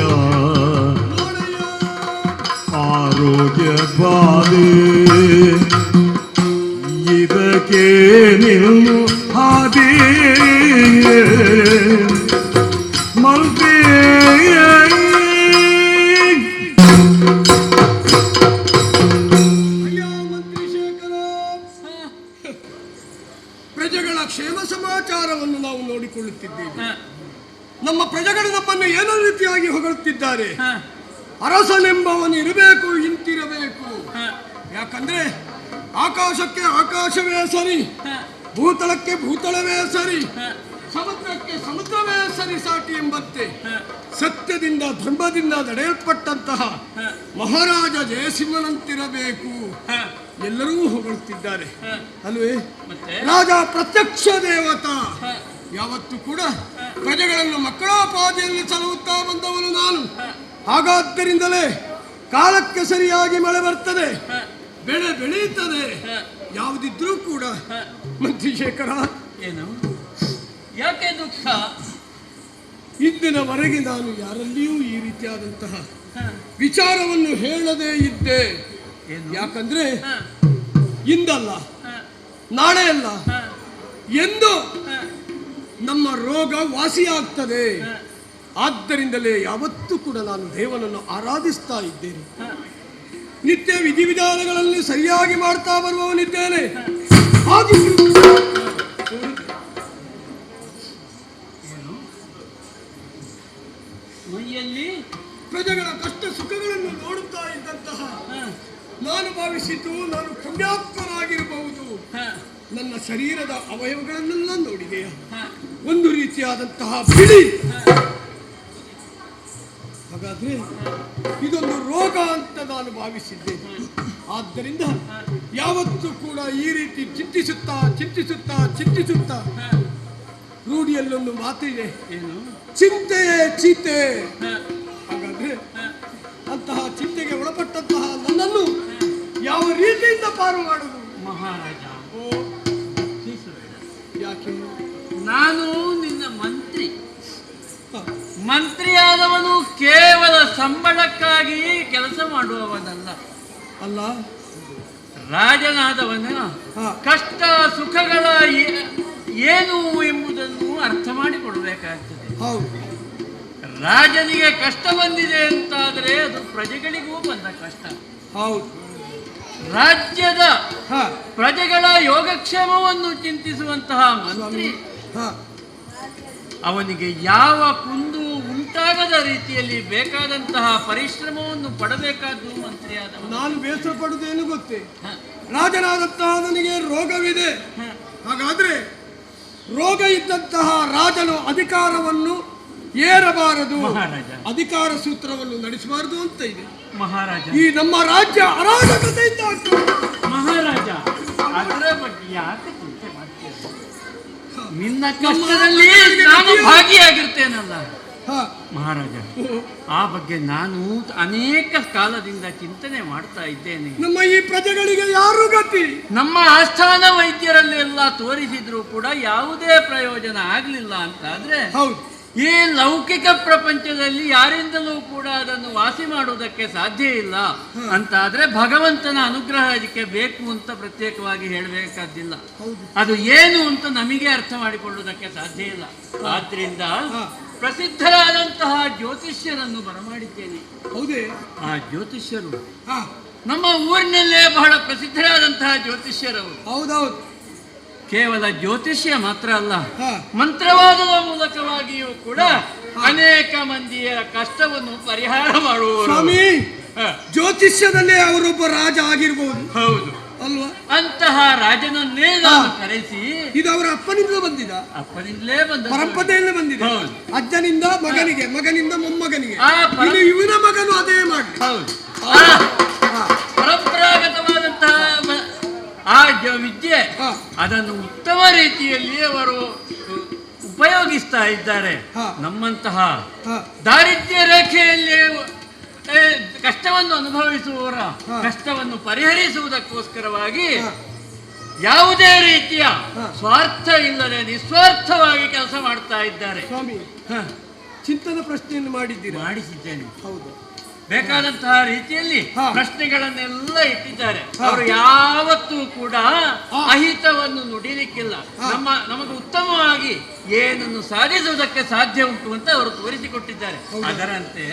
ಆರೋಗ್ಯ ಬಾಧೆ ಇದಕ್ಕೆ ನಿಲ್ಲು ಹಾದಿ ಮಂತ್ರಿ. ಅಯ್ಯ ಮಂತ್ರಿಶೇಖರ, ಪ್ರಜೆಗಳ ಕ್ಷೇಮ ಸಮಾಚಾರವನ್ನು ನಾವು ನೋಡಿಕೊಳ್ಳುತ್ತಿದ್ದೇವೆ. ನಮ್ಮ ಪ್ರಜೆಗಳು ನಮ್ಮನ್ನು ಏನೋ ರೀತಿಯಾಗಿ ಹೊಗಳುತ್ತಿದ್ದಾರೆ. ಅರಸನೆಂಬವನು ಇರಬೇಕು, ಇಂತಿರಬೇಕು. ಯಾಕಂದ್ರೆ ಆಕಾಶಕ್ಕೆ ಆಕಾಶವೇ ಸರಿ, ಭೂತಳಕ್ಕೆ ಭೂತಳವೇ ಸರಿ, ಸಮುದ್ರಕ್ಕೆ ಸಮುದ್ರವೇ ಸರಿ ಸಾಟಿ ಎಂಬಂತೆ ಸತ್ಯದಿಂದ ಧರ್ಮದಿಂದ ನಡೆಯಲ್ಪಟ್ಟಂತಹ ಮಹಾರಾಜ ಜಯಸಿಂಹನಂತಿರಬೇಕು. ಎಲ್ಲರೂ ಹೊಗಳುತ್ತಿದ್ದಾರೆ ಅಲ್ವೇ? ರಾಜ ಪ್ರತ್ಯಕ್ಷ ದೇವತಾ. ಯಾವತ್ತೂ ಕೂಡ ಪ್ರಜೆಗಳನ್ನು ಮಕ್ಕಳೋಪಾದಿಯಲ್ಲಿ ಸಲಹುತ್ತಾ ಬಂದವನು ನಾನು. ಹಾಗಾದ್ದರಿಂದಲೇ ಕಾಲಕ್ಕೆ ಸರಿಯಾಗಿ ಮಳೆ ಬರ್ತದೆ, ಬೆಳೆ ಬೆಳೆಯುತ್ತದೆ. ಯಾವುದಿದ್ರೂ ಕೂಡ ಮಂತ್ರಿಶೇಖರ, ಏನು ಯಾಕೆ ದುಃಖ? ಇಂದಿನವರೆಗೆ ನಾನು ಯಾರಲ್ಲಿಯೂ ಈ ರೀತಿಯಾದಂತಹ ವಿಚಾರವನ್ನು ಹೇಳದೇ ಇದ್ದೆ. ಯಾಕಂದ್ರೆ ಇಂದಲ್ಲ, ನಾಳೆ ಅಲ್ಲ, ಎಂದು ನಮ್ಮ ರೋಗ ವಾಸಿಯಾಗ್ತದೆ. ಆದ್ದರಿಂದಲೇ ಯಾವತ್ತೂ ಕೂಡ ನಾನು ದೇವನನ್ನು ಆರಾಧಿಸ್ತಾ ಇದ್ದೇನೆ. ನಿತ್ಯ ವಿಧಿವಿಧಾನಗಳಲ್ಲಿ ಸರಿಯಾಗಿ ಮಾಡ್ತಾ ಬರುವವನಿದ್ದೇನೆ. ಮೈಯಲ್ಲಿ ಪ್ರಜೆಗಳ ಕಷ್ಟ ಸುಖಗಳನ್ನು ನೋಡುತ್ತಾ ಇದ್ದಂತಹ ನಾನು ಭಾವಿಸಿದ್ದು ನಾನು ಪುಣ್ಯಾತ್ಮನಾಗಿರಬಹುದು. ನನ್ನ ಶರೀರದ ಅವಯವಗಳನ್ನೆಲ್ಲ ನೋಡಿದೆಯ ಒಂದು ರೀತಿಯಾದಂತಹ ಬಿಳಿ. ಹಾಗಾದ್ರೆ ಇದೊಂದು ರೋಗ ಅಂತ ನಾನು ಭಾವಿಸಿದ್ದೇನೆ. ಆದ್ದರಿಂದ ಯಾವತ್ತೂ ಕೂಡ ಈ ರೀತಿ ಚಿಂತಿಸುತ್ತಾ ಚಿಂತಿಸುತ್ತಾ ಚಿಂತಿಸುತ್ತಾ ರೂಢಿಯಲ್ಲೊಂದು ಮಾತಿದೆ, ಏನು ಚಿಂತೆಯೇ ಚೀತೆ. ಹಾಗಾದ್ರೆ ಅಂತಹ ಚಿಂತೆಗೆ ಒಳಪಟ್ಟಂತಹ ನನ್ನನ್ನು ಯಾವ ರೀತಿಯಿಂದ ಪಾರು ಮಾಡುವುದು? ಮಹಾರಾಜ, ಓ, ಯಾಕೆ? ನಾನು ನಿನ್ನ ಮಂತ್ರಿ. ಮಂತ್ರಿಯಾದವನು ಕೇವಲ ಸಂಬಳಕ್ಕಾಗಿ ಕೆಲಸ ಮಾಡುವವನಲ್ಲ. ಅಲ್ಲ, ರಾಜನಾದವನ ಹಾ. ಕಷ್ಟ ಸುಖಗಳ ಏನು ಎಂಬುದನ್ನು ಅರ್ಥ ಮಾಡಿಕೊಡ್ಬೇಕಾಗ್ತದೆ. ಹೌದು. ರಾಜನಿಗೆ ಕಷ್ಟ ಬಂದಿದೆ ಅಂತಾದರೆ ಅದು ಪ್ರಜೆಗಳಿಗೂ ಬಂದ ಕಷ್ಟ. ಹೌದು. ರಾಜ್ಯದ ಹಾ, ಪ್ರಜೆಗಳ ಯೋಗಕ್ಷೇಮವನ್ನು ಚಿಂತಿಸುವಂತಹ ಮಂತ್ರಿ ಹಾ, ಅವನಿಗೆ ಯಾವ ಕುಂದು ಉಂಟಾಗದ ರೀತಿಯಲ್ಲಿ ಬೇಕಾದಂತಹ ಪರಿಶ್ರಮವನ್ನು ಪಡಬೇಕಾದ್ದು ಮಂತ್ರಿಯಾದವ. ನಾನು ಬೇಸರ ಪಡುವುದೇನು ಗೊತ್ತೇ? ರಾಜನಾದಂತಹ ನನಗೆ ರೋಗವಿದೆ. ಹಾಗಾದ್ರೆ ರೋಗ ಇದ್ದಂತಹ ರಾಜನು ಅಧಿಕಾರವನ್ನು ಏರಬಾರದು, ಮಹಾರಾಜ. ಅಧಿಕಾರ ಸೂತ್ರವನ್ನು ನಡೆಸಬಾರದು ಅಂತ ಇದೆ. ಮಹಾರಾಜ, ಈ ನಮ್ಮ ರಾಜ್ಯ ಅರಾಜಕತೆಯಿಂದ ಆಗ್ತದೆ. ಮಹಾರಾಜ, ಅದರ ಬಗ್ಗೆ ಯಾಕೆ ಚಿಂತೆ ಮಾಡ್ತೀಯ? ನಿನ್ನ ಕಷ್ಟದಲ್ಲಿ ನಾನು ಭಾಗಿಯಾಗಿರ್ತೇನಲ್ಲ ಹಾ. ಮಹಾರಾಜ. ಆ ಬಗ್ಗೆ ನಾನು ಅನೇಕ ಕಾಲದಿಂದ ಚಿಂತನೆ ಮಾಡ್ತಾ ಇದ್ದೇನೆ. ನಮ್ಮ ಈ ಪ್ರಜೆಗಳಿಗೆ ಯಾರು ಗತಿ? ನಮ್ಮ ಆಸ್ಥಾನ ವೈದ್ಯರಲ್ಲೆಲ್ಲ ತೋರಿಸಿದ್ರು ಕೂಡ ಯಾವುದೇ ಪ್ರಯೋಜನ ಆಗ್ಲಿಲ್ಲ ಅಂತ ಆದ್ರೆ ಹೌದು. ಈ ಲೌಕಿಕ ಪ್ರಪಂಚದಲ್ಲಿ ಯಾರಿಂದಲೂ ಕೂಡ ಅದನ್ನು ವಾಸಿ ಮಾಡುವುದಕ್ಕೆ ಸಾಧ್ಯ ಇಲ್ಲ ಅಂತಾದ್ರೆ ಭಗವಂತನ ಅನುಗ್ರಹ ಅದಕ್ಕೆ ಬೇಕು ಅಂತ ಪ್ರತ್ಯೇಕವಾಗಿ ಹೇಳಬೇಕಾದ್ದಿಲ್ಲ. ಅದು ಏನು ಅಂತ ನಮಗೆ ಅರ್ಥ ಮಾಡಿಕೊಳ್ಳುವುದಕ್ಕೆ ಸಾಧ್ಯ ಇಲ್ಲ. ಆದ್ರಿಂದ ಪ್ರಸಿದ್ಧರಾದಂತಹ ಜ್ಯೋತಿಷ್ಯರನ್ನು ಬರಮಾಡಿದ್ದೇನೆ. ಹೌದೇ? ಆ ಜ್ಯೋತಿಷ್ಯರು ನಮ್ಮ ಊರಿನಲ್ಲೇ ಬಹಳ ಪ್ರಸಿದ್ಧರಾದಂತಹ ಜ್ಯೋತಿಷ್ಯರವರು. ಹೌದೌದು. ಕೇವಲ ಜ್ಯೋತಿಷ್ಯ ಮಾತ್ರ ಅಲ್ಲ, ಮಂತ್ರವಾದದ ಮೂಲಕವಾಗಿಯೂ ಕೂಡ ಅನೇಕ ಮಂದಿಯ ಕಷ್ಟವನ್ನು ಪರಿಹಾರ ಮಾಡುವರು. ಸ್ವಾಮಿ, ಜ್ಯೋತಿಷ್ಯದಲ್ಲೇ ಅವರೊಬ್ಬ ರಾಜ ಆಗಿರ್ಬಹುದು. ಹೌದು ಅಲ್ವಾ? ಅಂತಹ ರಾಜನನ್ನೇ ನಾನು ಕರೆಸಿ, ಇದು ಅವರ ಅಪ್ಪನಿಂದ ಬಂದಿದ, ಅಪ್ಪನಿಂದಲೇ ಬಂದ ಪರಂಪರೆಯಲ್ಲೇ ಬಂದಿದೆ. ಅಜ್ಜನಿಂದ ಮಗನಿಗೆ, ಮಗನಿಂದ ಮೊಮ್ಮಗನಿಗೆ, ಇವನ ಮಗನು ಅದೇ ಮಾಡಿ. ಹೌದು, ಪರಂಪರಾಗತವಾದಂತಹ ಆ ವಿದ್ಯೆ ಅದನ್ನು ಉತ್ತಮ ರೀತಿಯಲ್ಲಿ ಅವರು ಉಪಯೋಗಿಸ್ತಾ ಇದ್ದಾರೆ. ನಮ್ಮಂತಹ ದಾರಿದ್ರ್ಯ ರೇಖೆಯಲ್ಲಿ ಕಷ್ಟವನ್ನು ಅನುಭವಿಸುವವರ ಕಷ್ಟವನ್ನು ಪರಿಹರಿಸುವುದಕ್ಕೋಸ್ಕರವಾಗಿ ಯಾವುದೇ ರೀತಿಯ ಸ್ವಾರ್ಥ ಇಲ್ಲದೆ ನಿಸ್ವಾರ್ಥವಾಗಿ ಕೆಲಸ ಮಾಡ್ತಾ ಇದ್ದಾರೆ. ಸ್ವಾಮಿ, ಚಿಂತನ ಪ್ರಶ್ನೆಯನ್ನು ಮಾಡಿಸಿದ್ದೇನೆ. ಹೌದು, ಬೇಕಾದಂತಹ ರೀತಿಯಲ್ಲಿ ಪ್ರಶ್ನೆಗಳನ್ನೆಲ್ಲ ಇಟ್ಟಿದ್ದಾರೆ. ಅವರು ಯಾವತ್ತೂ ಕೂಡ ಅಹಿತವನ್ನು ನುಡಿಲಿಕ್ಕಿಲ್ಲ. ನಮಗೆ ಉತ್ತಮವಾಗಿ ಏನನ್ನು ಸಾಧಿಸುವುದಕ್ಕೆ ಸಾಧ್ಯ ಉಂಟು ಅಂತ ಅವರು ತೋರಿಸಿಕೊಟ್ಟಿದ್ದಾರೆ. ಅದರಂತೆ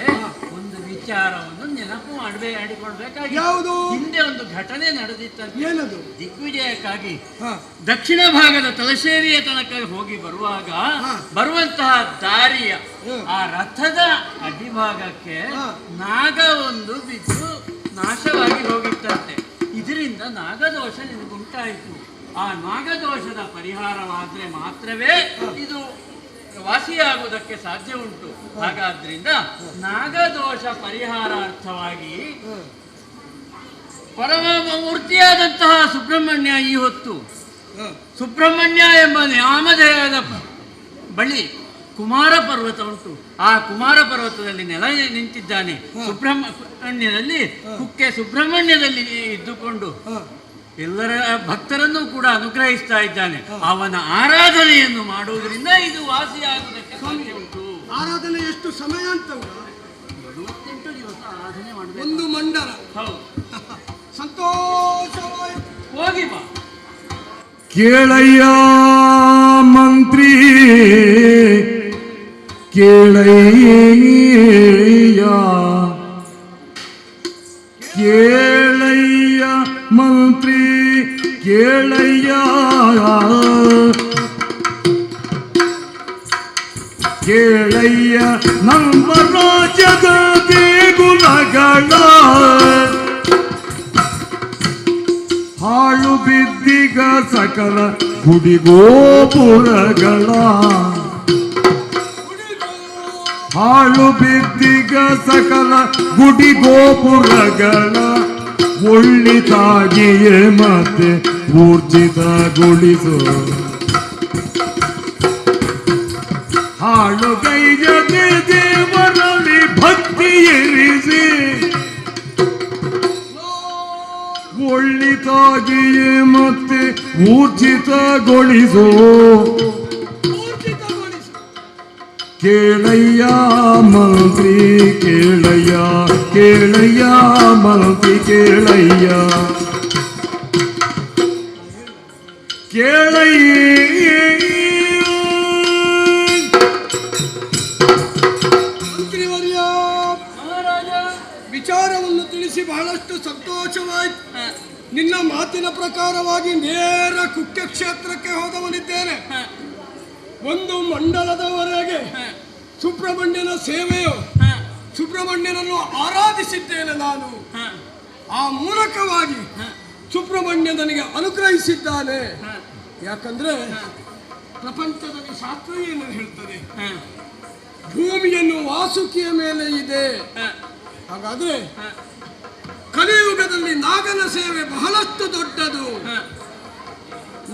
ಒಂದು ವಿಚಾರವನ್ನು ನೆನಪು ಮಾಡಿಕೊಳ್ಬೇಕಾಗಿ, ಯಾವುದು? ಹಿಂದೆ ಒಂದು ಘಟನೆ ನಡೆದಿತ್ತಂತೆ. ಏನದು? ದಿಗ್ವಿಜಯಕ್ಕಾಗಿ ದಕ್ಷಿಣ ಭಾಗದ ತಲಶೇರಿಯ ತನಕ ಹೋಗಿ ಬರುವಂತಹ ದಾರಿಯ ಆ ರಥದ ಅಡಿಭಾಗಕ್ಕೆ ನಾಗವೊಂದು ಬಿದ್ದು ನಾಶವಾಗಿ ಹೋಗಿತ್ತಂತೆ. ಇದರಿಂದ ನಾಗದೋಷ ನಿನಗುಂಟಾಯಿತು. ಆ ನಾಗದೋಷದ ಪರಿಹಾರವಾದ್ರೆ ಮಾತ್ರವೇ ಇದು ವಾಸಿಯಾಗುವುದಕ್ಕೆ ಸಾಧ್ಯ ಉಂಟು. ಹಾಗಾದ್ರಿಂದ ನಾಗದೋಷ ಪರಿಹಾರಾರ್ಥವಾಗಿ ಪರಮ ಮೂರ್ತಿಯಾದಂತಹ ಸುಬ್ರಹ್ಮಣ್ಯ ಈ ಹೊತ್ತು ಸುಬ್ರಹ್ಮಣ್ಯ ಎಂಬ ನಾಮಧೇಯದ ಬಳಿ ಕುಮಾರ ಪರ್ವತ ಉಂಟು. ಆ ಕುಮಾರ ಪರ್ವತದಲ್ಲಿ ನೆಲ ನಿಂತಿದ್ದಾನೆ. ಸುಬ್ರಹ್ಮಣ್ಯದಲ್ಲಿ ಕುಕ್ಕೆ ಸುಬ್ರಹ್ಮಣ್ಯದಲ್ಲಿ ಇದ್ದುಕೊಂಡು ಎಲ್ಲರ ಭಕ್ತರನ್ನು ಕೂಡ ಅನುಗ್ರಹಿಸ್ತಾ ಇದ್ದಾನೆ. ಅವನ ಆರಾಧನೆಯನ್ನು ಮಾಡುವುದರಿಂದ ಇದು ವಾಸಿಯಾಗುವುದಕ್ಕೆ ಸಾಧ್ಯ ಉಂಟು. ಆರಾಧನೆ ಎಷ್ಟು ಸಮಯ ಅಂತ? 48 ದಿವಸ ಆರಾಧನೆ ಮಾಡಬೇಕು. ಒಂದು ಮಂಡಲ. ಹೌದು. ಸಂತೋಷವಾಯಿತು. ಹೋಗಿ ಬಾ. ಕೇಳಯ್ಯ ಮಂತ್ರಿ, ಕೇಳಯ್ಯ, ಕೇಳಯ್ಯ ಮಂತ್ರಿ, ಕೇಳಯ್ಯ, ಕೇಳಯ್ಯ ನಮ್ಮ ರಾಜ್ಯದ ದೇಗುಲಗಳ ಹಾಳು ಬಿದ್ದಿಗ ಸಕಲ ಗುಡಿಗೋಪುರಗಳ, ಹಾಳು ಬಿದ್ದಿಗ ಸಕಲ ಗುಡಿಗೋಪುರಗಳ ಒಳ್ಳಿತಾಗಿಯೇ ಮತ್ತೆ ಊರ್ಜಿತಗೊಳಿಸು. ಹಾಳುಗೈಯದೆ ದೇವರಲ್ಲಿ ಭಕ್ತಿ ಇರಿಸಿ ಒಳ್ಳಿತಾಗಿಯೇ ಮತ್ತೆ ಊರ್ಜಿತಗೊಳಿಸು. ಕೇಳಯ್ಯ ಮಂತ್ರಿ, ಕೇಳಯ್ಯ, ಕೇಳಯ್ಯ ಮಂತ್ರಿ, ಕೇಳಯ್ಯ, ಕೇಳಯ್ಯ. ಮಂತ್ರಿವರ್ಯ, ವಿಚಾರವನ್ನು ತಿಳಿಸಿ ಬಹಳಷ್ಟು ಸಂತೋಷವಾಯಿತು. ನಿನ್ನ ಮಾತಿನ ಪ್ರಕಾರವಾಗಿ ನೇರ ಕುಕ್ಕೆ ಕ್ಷೇತ್ರಕ್ಕೆ ಹೋದವನಿದ್ದೇನೆ. ಒಂದು ಮಂಡಲದವರೆಗೆ ಸುಬ್ರಹ್ಮಣ್ಯನ ಸೇವೆಯು, ಸುಬ್ರಹ್ಮಣ್ಯನನ್ನು ಆರಾಧಿಸಿದ್ದೇನೆ ನಾನು. ಆ ಮೂಲಕವಾಗಿ ಸುಬ್ರಹ್ಮಣ್ಯ ನನಗೆ ಅನುಗ್ರಹಿಸಿದ್ದಾನೆ. ಯಾಕಂದ್ರೆ ಪ್ರಪಂಚದಲ್ಲಿ ಶಾಸ್ತ್ರ ಏನು ಹೇಳ್ತದೆ? ಭೂಮಿಯನ್ನು ವಾಸುಕಿಯ ಮೇಲೆ ಇದೆ. ಹಾಗಾದ್ರೆ ಕಲಿಯುಗದಲ್ಲಿ ನಾಗನ ಸೇವೆ ಬಹಳಷ್ಟು ದೊಡ್ಡದು.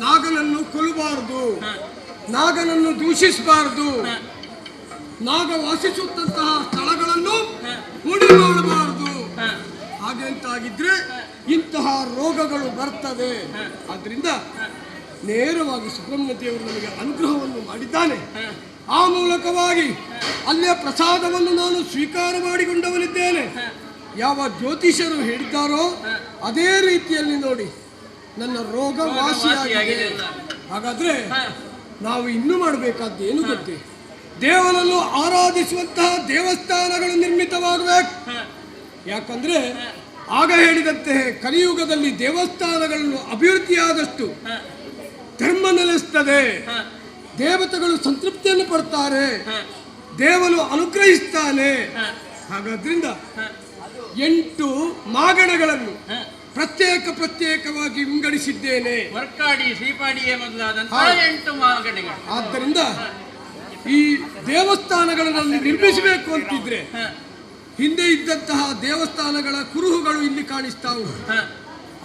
ನಾಗನನ್ನು ಕೊಲ್ಲಬಾರದು, ನಾಗನನ್ನು ದೂಷಿಸಬಾರದು, ನಾಗ ವಾಸಿಸುತ್ತಂತಹ ಸ್ಥಳಗಳನ್ನು ಉಳಿ ಮಾಡಬಾರದು. ಹಾಗೆ ಅಂತಾಗಿದ್ರೆ ಇಂತಹ ರೋಗಗಳು ಬರ್ತದೆ. ಆದ್ರಿಂದ ನೇರವಾಗಿ ಸುಬ್ರಹ್ಮಣ್ಯ ದೇವರು ನಮಗೆ ಅನುಗ್ರಹವನ್ನು ಮಾಡಿದ್ದಾನೆ. ಆ ಮೂಲಕವಾಗಿ ಅಲ್ಲೇ ಪ್ರಸಾದವನ್ನು ನಾನು ಸ್ವೀಕಾರ ಮಾಡಿಕೊಂಡವನಿದ್ದೇನೆ. ಯಾವ ಜ್ಯೋತಿಷರು ಹೇಳಿದ್ದಾರೋ ಅದೇ ರೀತಿಯಲ್ಲಿ ನೋಡಿ ನನ್ನ ರೋಗ ವಾಸಿಯಾಗಿದೆ. ಹಾಗಾದ್ರೆ ನಾವು ಇನ್ನೂ ಮಾಡಬೇಕಾದ್ದು ಏನು ಗೊತ್ತೇ? ದೇವರನ್ನು ಆರಾಧಿಸುವಂತಹ ದೇವಸ್ಥಾನಗಳು ನಿರ್ಮಿತವಾಗಬೇಕು. ಯಾಕಂದ್ರೆ ಆಗ ಹೇಳಿದಂತೆ ಕಲಿಯುಗದಲ್ಲಿ ದೇವಸ್ಥಾನಗಳನ್ನು ಅಭಿವೃದ್ಧಿಯಾದಷ್ಟು ಧರ್ಮ ನೆಲೆಸ್ತದೆ, ದೇವತೆಗಳು ಸಂತೃಪ್ತಿಯನ್ನು ಪಡ್ತಾರೆ, ದೇವನು ಅನುಗ್ರಹಿಸ್ತಾನೆ. ಹಾಗಾದ್ರಿಂದ 8 ಮಾಗಣಗಳನ್ನು ಪ್ರತ್ಯೇಕವಾಗಿ ವಿಂಗಡಿಸಿದ್ದೇನೆ. ವರ್ಕಾಡಿ, ಶ್ರೀಪಾಡಿಯೇ ಮೊದಲಾದಂತಹ 8 ಮಾಗಣಗಳು. ಆದ್ದರಿಂದ ಈ ದೇವಸ್ಥಾನಗಳನ್ನು ನಿರ್ಮಿಸಬೇಕು ಅಂತಿದ್ರೆ ಹಿಂದೆ ಇದ್ದಂತಹ ದೇವಸ್ಥಾನಗಳ ಕುರುಹುಗಳು ಇಲ್ಲಿ ಕಾಣಿಸ್ತಾವು.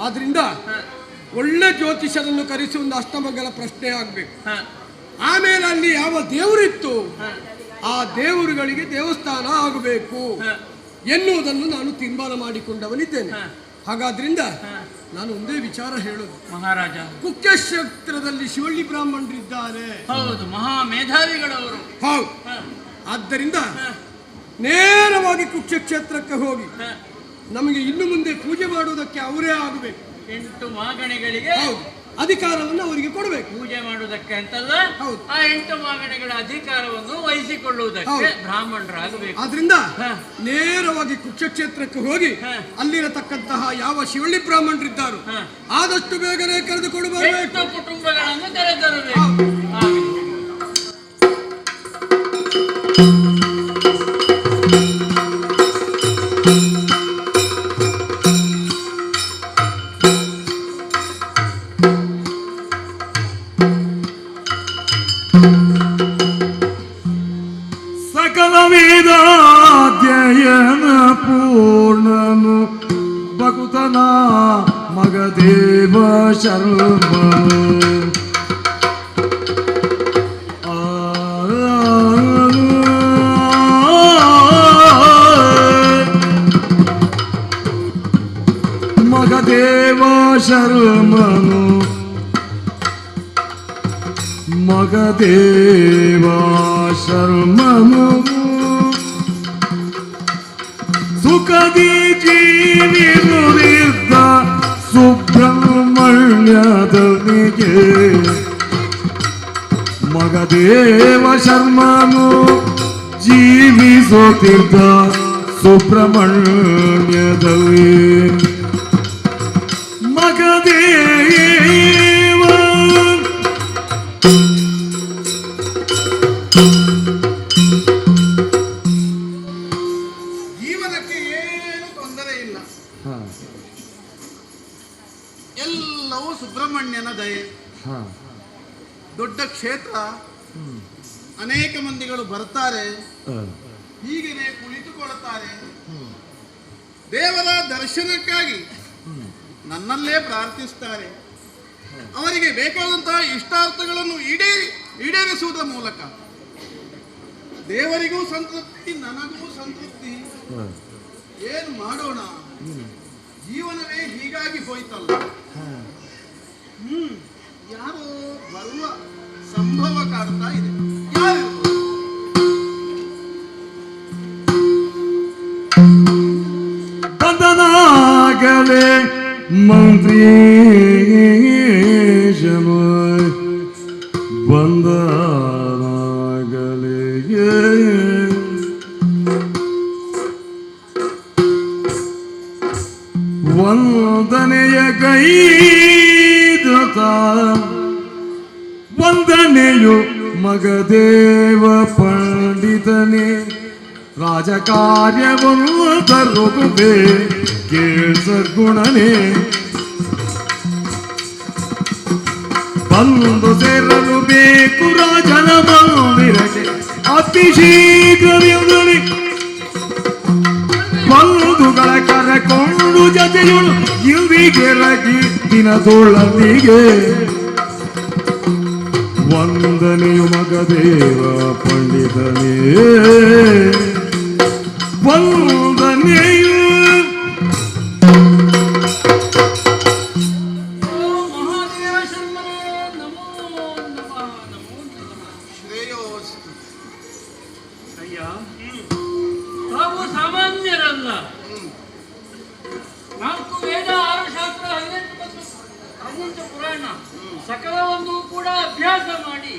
ಆದ್ರಿಂದ ಒಳ್ಳೆ ಜ್ಯೋತಿಷರನ್ನು ಕರೆಸಿ ಒಂದು ಅಷ್ಟಮಂಗಲ ಪ್ರಶ್ನೆ ಆಗ್ಬೇಕು. ಆಮೇಲೆ ಅಲ್ಲಿ ಯಾವ ದೇವರಿತ್ತು ಆ ದೇವರುಗಳಿಗೆ ದೇವಸ್ಥಾನ ಆಗಬೇಕು ಎನ್ನುವುದನ್ನು ನಾನು ತೀರ್ಮಾನ ಮಾಡಿಕೊಂಡವನಿದ್ದೇನೆ. ಹಾಗಾದ್ರಿಂದ ನಾನು ಒಂದೇ ವಿಚಾರ ಹೇಳೋದು, ಮಹಾರಾಜ, ಕುಕ್ಕೆ ಕ್ಷೇತ್ರದಲ್ಲಿ ಶಿವಳ್ಳಿ ಬ್ರಾಹ್ಮಣರಿದ್ದಾರೆ. ಹೌದು, ಮಹಾ ಮೇಧಾವಿಗಳವರು. ಹೌದು. ಆದ್ದರಿಂದ ನೇರವಾಗಿ ಕುಕ್ಕೆ ಕ್ಷೇತ್ರಕ್ಕೆ ಹೋಗಿ ನಮಗೆ ಇನ್ನು ಮುಂದೆ ಪೂಜೆ ಮಾಡುವುದಕ್ಕೆ ಅವರೇ ಆಗಬೇಕು. 8 ಮಾಗಣೆಗಳಿಗೆ ಅಧಿಕಾರವನ್ನು ಅವರಿಗೆ ಕೊಡಬೇಕು. ಪೂಜೆ ಮಾಡುವುದಕ್ಕೆ ಅಂತಲ್ಲ, ಆ 8 ಮಾಗಣೆಗಳ ಅಧಿಕಾರವನ್ನು ವಹಿಸಿಕೊಳ್ಳುವುದಕ್ಕೆ ಬ್ರಾಹ್ಮಣರಾಗಬೇಕು. ಆದ್ರಿಂದ ನೇರವಾಗಿ ಕುಕ್ಷಕ್ಷೇತ್ರಕ್ಕೆ ಹೋಗಿ ಅಲ್ಲಿರತಕ್ಕಂತಹ ಯಾವ ಶಿವಳ್ಳಿ ಬ್ರಾಹ್ಮಣರಿದ್ದಾರೋ ಆದಷ್ಟು ಬೇಗನೆ ಕರೆದುಕೊಂಡು ಬರಬೇಕು. ಕುಟುಂಬಗಳನ್ನು ಕರೆತರಬೇಕು. ಸಕಲ ವೇದಾಧ್ಯಯನ ಪೂರ್ಣನು ಭಕುತನ ಮಗದೇವ ಶರ್ಮ ಮಗದೇವ ಶರ್ಮನು ಮಗದೇವ ಶರ್ಮನು ಸುಖದಿ ಜೀವಿಸುತ್ತಿದ್ದ ಸುಬ್ರಹ್ಮಣ್ಯದನಿಗೆ ಮಗದೇವ ಶರ್ಮನು ಜೀವಿಸುತ್ತಿದ್ದ ಸುಬ್ರಹ್ಮಣ್ಯದಲ್ಲಿ ಮಗದೇವ ಜೀವನಕ್ಕೆ ಏನು ತೊಂದರೆ ಇಲ್ಲ, ಎಲ್ಲವೂ ಸುಬ್ರಹ್ಮಣ್ಯನ ದಯೆ. ದೊಡ್ಡ ಕ್ಷೇತ್ರ, ಅನೇಕ ಮಂದಿಗಳು ಬರ್ತಾರೆ, ಹೀಗೇನೆ ಕುಳಿತುಕೊಳ್ಳುತ್ತಾರೆ. ದೇವರ ದರ್ಶನಕ್ಕಾಗಿ ನನ್ನಲ್ಲೇ ಪ್ರಾರ್ಥಿಸ್ತಾರೆ. ಅವರಿಗೆ ಬೇಕಾದಂತಹ ಇಷ್ಟಾರ್ಥಗಳನ್ನು ಈಡೇರಿಸುವುದರ ಮೂಲಕ ದೇವರಿಗೂ ಸಂತೃಪ್ತಿ, ನನಗೂ ಸಂತೃಪ್ತಿ. ಏನು ಮಾಡೋಣ, ಜೀವನವೇ ಹೀಗಾಗಿ ಹೋಯ್ತಲ್ಲ. ಯಾರೋ ಬರುವ ಸಂಭವ ಕಾಡ್ತಾ ಇದೆ. ಯಾರು ಬಂದನಾಗಲೇ ಮಂತ್ರಿ ಬಂದನಾಗಲೇ ವಂದನೆಯ ಗೈದ ವಂದನೆಯು ಮಗದೇವ ಪಂಡಿತನೇ ರಾಜಕಾರ್ಯವನ್ನು ತರುವುದೇ ಕೇಳ್ಸರ್ಗುಣನೇ ಬಂದು ಸೇರಲು ಬೇಕು ರಾಜನ ಮಂದಿರಕ್ಕೆ ಅತಿ ಶೀಘ್ರದಿಂದಲೇ ಬಂಧುಗಳ ಕರೆಕೊಂಡು ಜತೆಯುಳು ಇಲ್ಲಿಗೆರಗಿ ದಿನದೊಳನಿಗೆ ವಂದನೆಯು ಮಗದೇವ ಪಂಡಿತನೇ ವಂದನೆಯು ಮಹಾದೇವ ಶರ್ಮನೇ ಅಯ್ಯ, ತಾವು ಸಾಮಾನ್ಯರಲ್ಲ. 4 ವೇದ, 6 ಶಾಸ್ತ್ರ, 18 ಪುರಾಣ ಸಕಲವನ್ನು ಕೂಡ ಅಭ್ಯಾಸ ಮಾಡಿ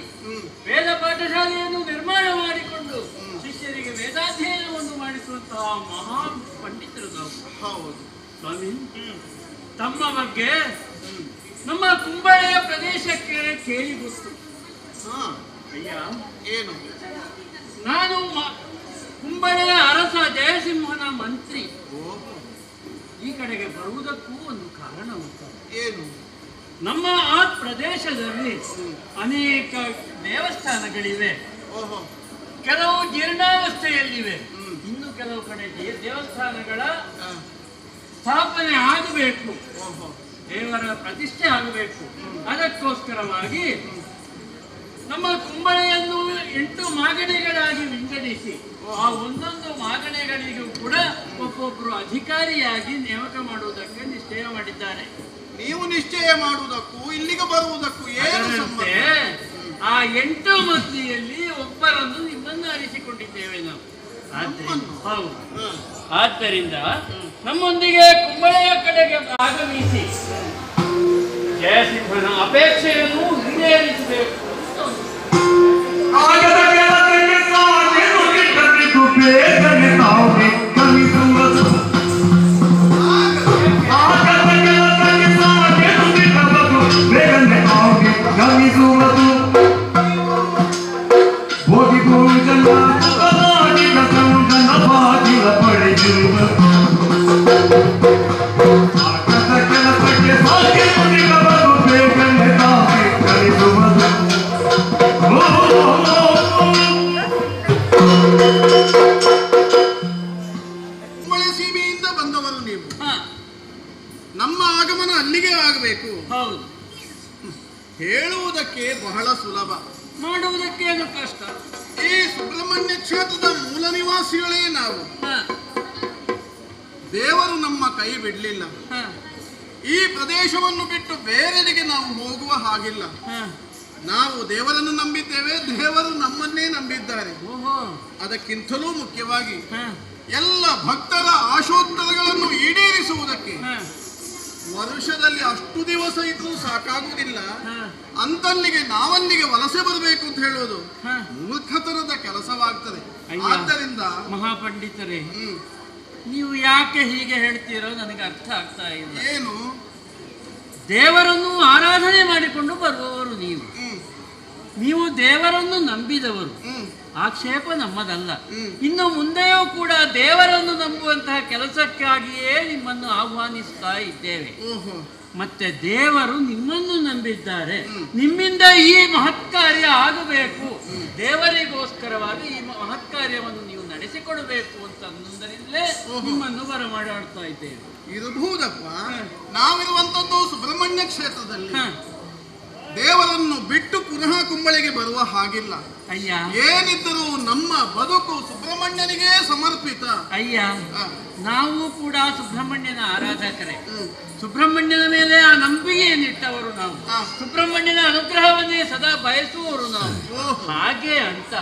ವೇದ ಪಾಠಶಾಲೆಯನ್ನು ನಿರ್ಮಾಣ ಮಾಡಿಕೊಂಡು ಶಿಷ್ಯರಿಗೆ ವೇದಾಧ್ಯಯನವನ್ನು ಮಾಡಿಸುವಂತಹ ಮಹಾ ಪಂಡಿತರು ನಾವು. ಹೌದು ಸ್ವಾಮಿ, ತಮ್ಮ ಬಗ್ಗೆ ನಮ್ಮ ಕುಂಬಳೆಯ ಪ್ರದೇಶಕ್ಕೆ ಕೇಳಿ ಗೊತ್ತು. ಹಾ ಅಯ್ಯ, ಏನು? ನಾನು ಕುಂಬಳೆಯ ಅರಸ ಜಯಸಿಂಹನ ಮಂತ್ರಿ. ಓಹೋ, ಈ ಕಡೆಗೆ ಬರುವುದಕ್ಕೂ ಒಂದು ಕಾರಣ ಉಂಟು. ಏನು? ನಮ್ಮ ಆ ಪ್ರದೇಶದಲ್ಲಿ ಅನೇಕ ದೇವಸ್ಥಾನಗಳಿವೆ. ಓಹೋ, ಕೆಲವು ಜೀರ್ಣಾವಸ್ಥೆಯಲ್ಲಿವೆ. ಇನ್ನು ಕೆಲವು ಕಡೆ ದೇವಸ್ಥಾನಗಳ ಸ್ಥಾಪನೆ ಆಗಬೇಕು, ಓಹೋ, ದೇವರ ಪ್ರತಿಷ್ಠೆ ಆಗಬೇಕು. ಅದಕ್ಕೋಸ್ಕರವಾಗಿ ನಮ್ಮ ಕುಂಬಳೆಯನ್ನು 8 ಮಾಗಣೆಗಳಾಗಿ ವಿಂಗಡಿಸಿ ಆ ಒಂದೊಂದು ಮಾಗಣೆಗಳಿಗೂ ಕೂಡ ಒಬ್ಬೊಬ್ಬರು ಅಧಿಕಾರಿಯಾಗಿ ನೇಮಕ ಮಾಡುವುದಕ್ಕೆ ನಿಶ್ಚಯ ಮಾಡಿದ್ದಾರೆ. ನೀವು ನಿಶ್ಚಯ ಮಾಡುವುದಕ್ಕೂ ಇಲ್ಲಿಗೆ ಬರುವುದಕ್ಕೂ ಏನು ಸಂಬಂಧ? ಅದರಂತೆ ಆ 8 ಮಂದಿಯಲ್ಲಿ ಒಬ್ಬರನ್ನು ನಿಮ್ಮನ್ನು ಆರಿಸಿಕೊಂಡಿದ್ದೇವೆ ನಾವು. ಹೌದು. ಆದ್ದರಿಂದ ನಮ್ಮೊಂದಿಗೆ ಕುಂಬಳೆಯ ಕಡೆಗೆ ಆಗಮಿಸಿ ಜಯಸಿಂಹನ ಅಪೇಕ್ಷೆಯನ್ನು ಈಡೇರಿಸಬೇಕು. ಆಗದ ಕೆಲಸಕ್ಕೆ ಸಾಗೇನು ಕಿಟ್ಟದಿದ್ದು ಬೇಗನೆ ತಾವೇ ಗಮಿಸುವುದು. ಆಗದ ಕೆಲಸಕ್ಕೆ ಸಾಗೇನು ಕಿಟ್ಟದ್ದು ಬೇಗನೆ ತಾವೇ ಗಮಿಸುವುದು. ಭೋಗಿ ಭೋಜನ ಸುಖವಾಗಿನ ಸಂಜನ ಭಾಗಿಲ ಪಡೆದಿರುವುದು. ಆಗದ ಕೆಲಸಕ್ಕೆ ಸಾಗೇನು ಕಿಟ್ಟದ್ದು ಬೇಗನೆ ತಾವೇ ಗಮಿಸುವುದು. ಕುಂಬಳೆ ಸೀಮೆಯಿಂದ ಬಂದವರು ನೀವು. ಹಾ, ನಮ್ಮ ಆಗಮನ ಅಲ್ಲಿಗೆ ಆಗಬೇಕು. ಹೌದು. ಹೇಳುವುದಕ್ಕೆ ಬಹಳ ಸುಲಭ, ಮಾಡುವುದಕ್ಕೇನು ಕಷ್ಟ. ಈ ಸುಬ್ರಹ್ಮಣ್ಯ ಕ್ಷೇತ್ರದ ಮೂಲ ನಿವಾಸಿಗಳೇ ನಾವು. ಹಾ, ದೇವರು ನಮ್ಮ ಕೈ ಬಿಡಲಿಲ್ಲ. ಹಾ, ಈ ಪ್ರದೇಶವನ್ನು ಬಿಟ್ಟು ಬೇರೆಡೆಗೆ ನಾವು ಹೋಗುವ ಹಾಗಿಲ್ಲ. ಹಾ. ನಾವು ದೇವರನ್ನು ನಂಬಿದ್ದೇವೆ, ದೇವರು ನಮ್ಮನ್ನೇ ನಂಬಿದ್ದಾರೆ. ಓಹೋ. ಅದಕ್ಕಿಂತಲೂ ಮುಖ್ಯವಾಗಿ ಹಾ, ಎಲ್ಲ ಭಕ್ತರ ಆಶೋತ್ತರಗಳನ್ನು ಈಡೇರಿಸುವುದಕ್ಕೆ ಹಾ, ವರ್ಷದಲ್ಲಿ ಅಷ್ಟು ದಿವಸ ಇದ್ರೂ ಸಾಕಾಗುವುದಿಲ್ಲ. ಹಾ, ಅಂತಲ್ಲಿಗೆ ನಾವಲ್ಲಿಗೆ ವಲಸೆ ಬರಬೇಕು ಅಂತ ಹೇಳೋದು ಹಾ. ಮೂರ್ಖತನದ ಕೆಲಸವಾಗ್ತದೆ. ಅಯ್ಯ. ಆದ್ದರಿಂದ ಮಹಾಪಂಡಿತರೇ, ಹ್ಮ್, ನೀವು ಯಾಕೆ ಹೀಗೆ ಹೇಳ್ತೀರೋ ನನಗೆ ಅರ್ಥ ಆಗ್ತಾ ಇಲ್ಲ. ಏನು? ದೇವರನ್ನು ಆರಾಧನೆ ಮಾಡಿಕೊಂಡು ಬರುವವರು ನೀವು. ಹ್ಮ್, ನೀವು ದೇವರನ್ನು ನಂಬಿದವರು. ಹ್ಮ್, ಆಕ್ಷೇಪ ನಮ್ಮದಲ್ಲ. ಹ್ಮ್. ಇನ್ನು ಮುಂದೆಯೂ ಕೂಡ ದೇವರನ್ನು ನಂಬುವಂತಹ ಕೆಲಸಕ್ಕಾಗಿಯೇ ನಿಮ್ಮನ್ನು ಆಹ್ವಾನಿಸ್ತಾ ಇದ್ದೇವೆ. ಓಹೋ, ಮತ್ತೆ ದೇವರು ನಿಮ್ಮನ್ನು ನಂಬಿದ್ದಾರೆ. ನಿಮ್ಮಿಂದ ಈ ಮಹತ್ ಕಾರ್ಯ ಆಗಬೇಕು, ದೇವರಿಗೋಸ್ಕರವಾಗಿ ಈ ಮಹತ್ ಕಾರ್ಯವನ್ನು ನೀವು ನಡೆಸಿಕೊಡಬೇಕು ಅಂತ ಅನ್ನುವುದರಿಂದಲೇ ನಿಮ್ಮನ್ನು ಬರಮಾಡಾಡ್ತಾ ಇದ್ದೇವೆ. ಇರಬಹುದಪ್ಪ. ನಾವಿರುವಂತದ್ದು ಸುಬ್ರಹ್ಮಣ್ಯ ಕ್ಷೇತ್ರದಲ್ಲಿ. ಹ. ದೇವರನ್ನು ಬಿಟ್ಟು ಪುನಃ ಕುಂಬಳೆಗೆ ಬರುವ ಹಾಗಿಲ್ಲ. ಅಯ್ಯ, ಏನಿದ್ದರೂ ನಮ್ಮ ಬದುಕು ಸುಬ್ರಹ್ಮಣ್ಯನಿಗೆ ಸಮರ್ಪಿತ. ಅಯ್ಯ, ಹ, ನಾವು ಕೂಡ ಸುಬ್ರಹ್ಮಣ್ಯನ ಆರಾಧಕರೇ. ಹ್ಮ್, ಸುಬ್ರಹ್ಮಣ್ಯನ ಮೇಲೆ ಆ ನಂಬಿಕೆಯನ್ನಿಟ್ಟವರು ನಾವು. ಹ. ಸುಬ್ರಹ್ಮಣ್ಯನ ಅನುಗ್ರಹವನ್ನೇ ಸದಾ ಬಯಸುವವರು ನಾವು. ಓಹೋ, ಹಾಗೆ ಅಂತ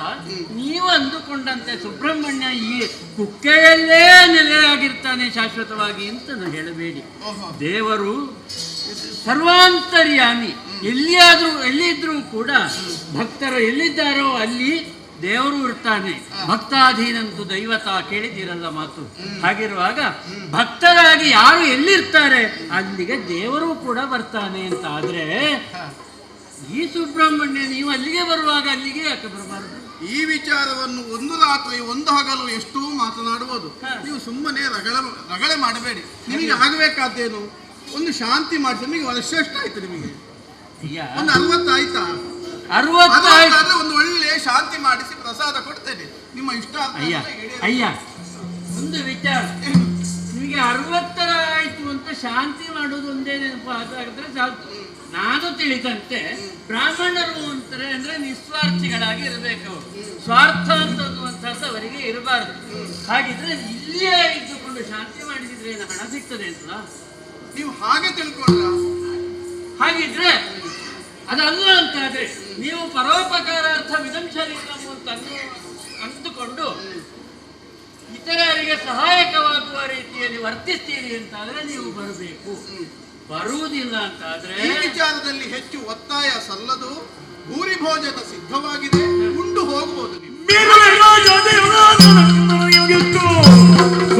ನೀವು ಅಂದುಕೊಂಡಂತೆ ಸುಬ್ರಹ್ಮಣ್ಯ ಈ ಕುಕ್ಕೆಯಲ್ಲೇ ನೆಲೆಯಾಗಿರ್ತಾನೆ ಶಾಶ್ವತವಾಗಿ ಅಂತ ನಾನು ಹೇಳಬೇಡಿ. ಓಹೋ, ದೇವರು ಸರ್ವಾಂತರ್ಯಾಮಿ. ಎಲ್ಲಿದ್ರೂ ಕೂಡ ಭಕ್ತರು ಎಲ್ಲಿದ್ದಾರೋ ಅಲ್ಲಿ ದೇವರು ಇರ್ತಾನೆ. ಭಕ್ತಾಧೀನಂತು ದೈವತ ಕೇಳಿದ್ದೀರಲ್ಲ ಮಾತು. ಹಾಗಿರುವಾಗ ಭಕ್ತರಾಗಿ ಯಾರು ಎಲ್ಲಿರ್ತಾರೆ ಅಲ್ಲಿಗೆ ದೇವರು ಕೂಡ ಬರ್ತಾನೆ ಅಂತ ಆದ್ರೆ ಈ ಸುಬ್ರಹ್ಮಣ್ಯ ನೀವು ಅಲ್ಲಿಗೆ ಬರುವಾಗ ಅಲ್ಲಿಗೆ ಯಾಕೆ ಬರಬಾರದು? ಈ ವಿಚಾರವನ್ನು ಒಂದು ರಾತ್ರಿ ಒಂದು ಹಗಲು ಎಷ್ಟೋ ಮಾತನಾಡುವುದು. ನೀವು ಸುಮ್ಮನೆ ರಗಳೆ ಮಾಡಬೇಡಿ. ನಿಮಗೆ ಆಗಬೇಕಾದ್ದೇನು? ಒಂದು ಶಾಂತಿ ಮಾಡಿಸಿ. ನಿಮಗೆ ವರ್ಷ ಎಷ್ಟಾಯ್ತು? ನಿಮಗೆ ಒಂದು 60 ಆಯ್ತಾ? 60 ಆದ್ರೆ ಒಂದು ಒಳ್ಳೆ ಶಾಂತಿ ಮಾಡಿಸಿ ಪ್ರಸಾದ ಕೊಡ್ತೇನೆ. ನಿಮ್ಮ ಇಷ್ಟ. ಅಯ್ಯ, ಒಂದು ವಿಚಾರ, ನಿಮಗೆ 60 ಆಯ್ತು ಅಂತ ಶಾಂತಿ ಮಾಡೋದು ಒಂದೇ ನೆನಪು ಆದ್ರೆ ಸಾಕು. ನಾನು ತಿಳಿದಂತೆ ಬ್ರಾಹ್ಮಣರು ಅಂತಾರೆ ಅಂದ್ರೆ ನಿಸ್ವಾರ್ಥಿಗಳಾಗಿ ಇರಬೇಕು. ಸ್ವಾರ್ಥ ಅಂತನ್ನುವಂಥದ್ದು ಅವರಿಗೆ ಇರಬಾರದು. ಹಾಗಿದ್ರೆ ಇಲ್ಲಿಯೇ ಇದ್ದುಕೊಂಡು ಶಾಂತಿ ಮಾಡಿಸಿದ್ರೆ ಏನು ಹಣ ಸಿಗ್ತದೆ ಅಂತ ನೀವು ಹಾಗೆ ತಿಳ್ಕೊಂಡ್ರ? ಹಾಗಿದ್ರೆ ಅದಲ್ಲ ಅಂತಾದ್ರೆ ನೀವು ಪರೋಪಕಾರಾರ್ಥ ವಿಧಂಶರೀರಂ ಅಂತ ಅಂದುಕೊಂಡು ಇತರರಿಗೆ ಸಹಾಯಕವಾಗುವ ರೀತಿಯಲ್ಲಿ ವರ್ತಿಸ್ತೀರಿ ಅಂತಾದ್ರೆ ನೀವು ಬರಬೇಕು. ಬರುವುದಿಲ್ಲ ಅಂತಾದ್ರೆ ಈ ವಿಚಾರದಲ್ಲಿ ಹೆಚ್ಚು ಒತ್ತಾಯ ಸಲ್ಲದು. ಭೂರಿ ಭೋಜನ ಸಿದ್ಧವಾಗಿದೆ, ಉಂಡು ಹೋಗಬಹುದು ನೀವು.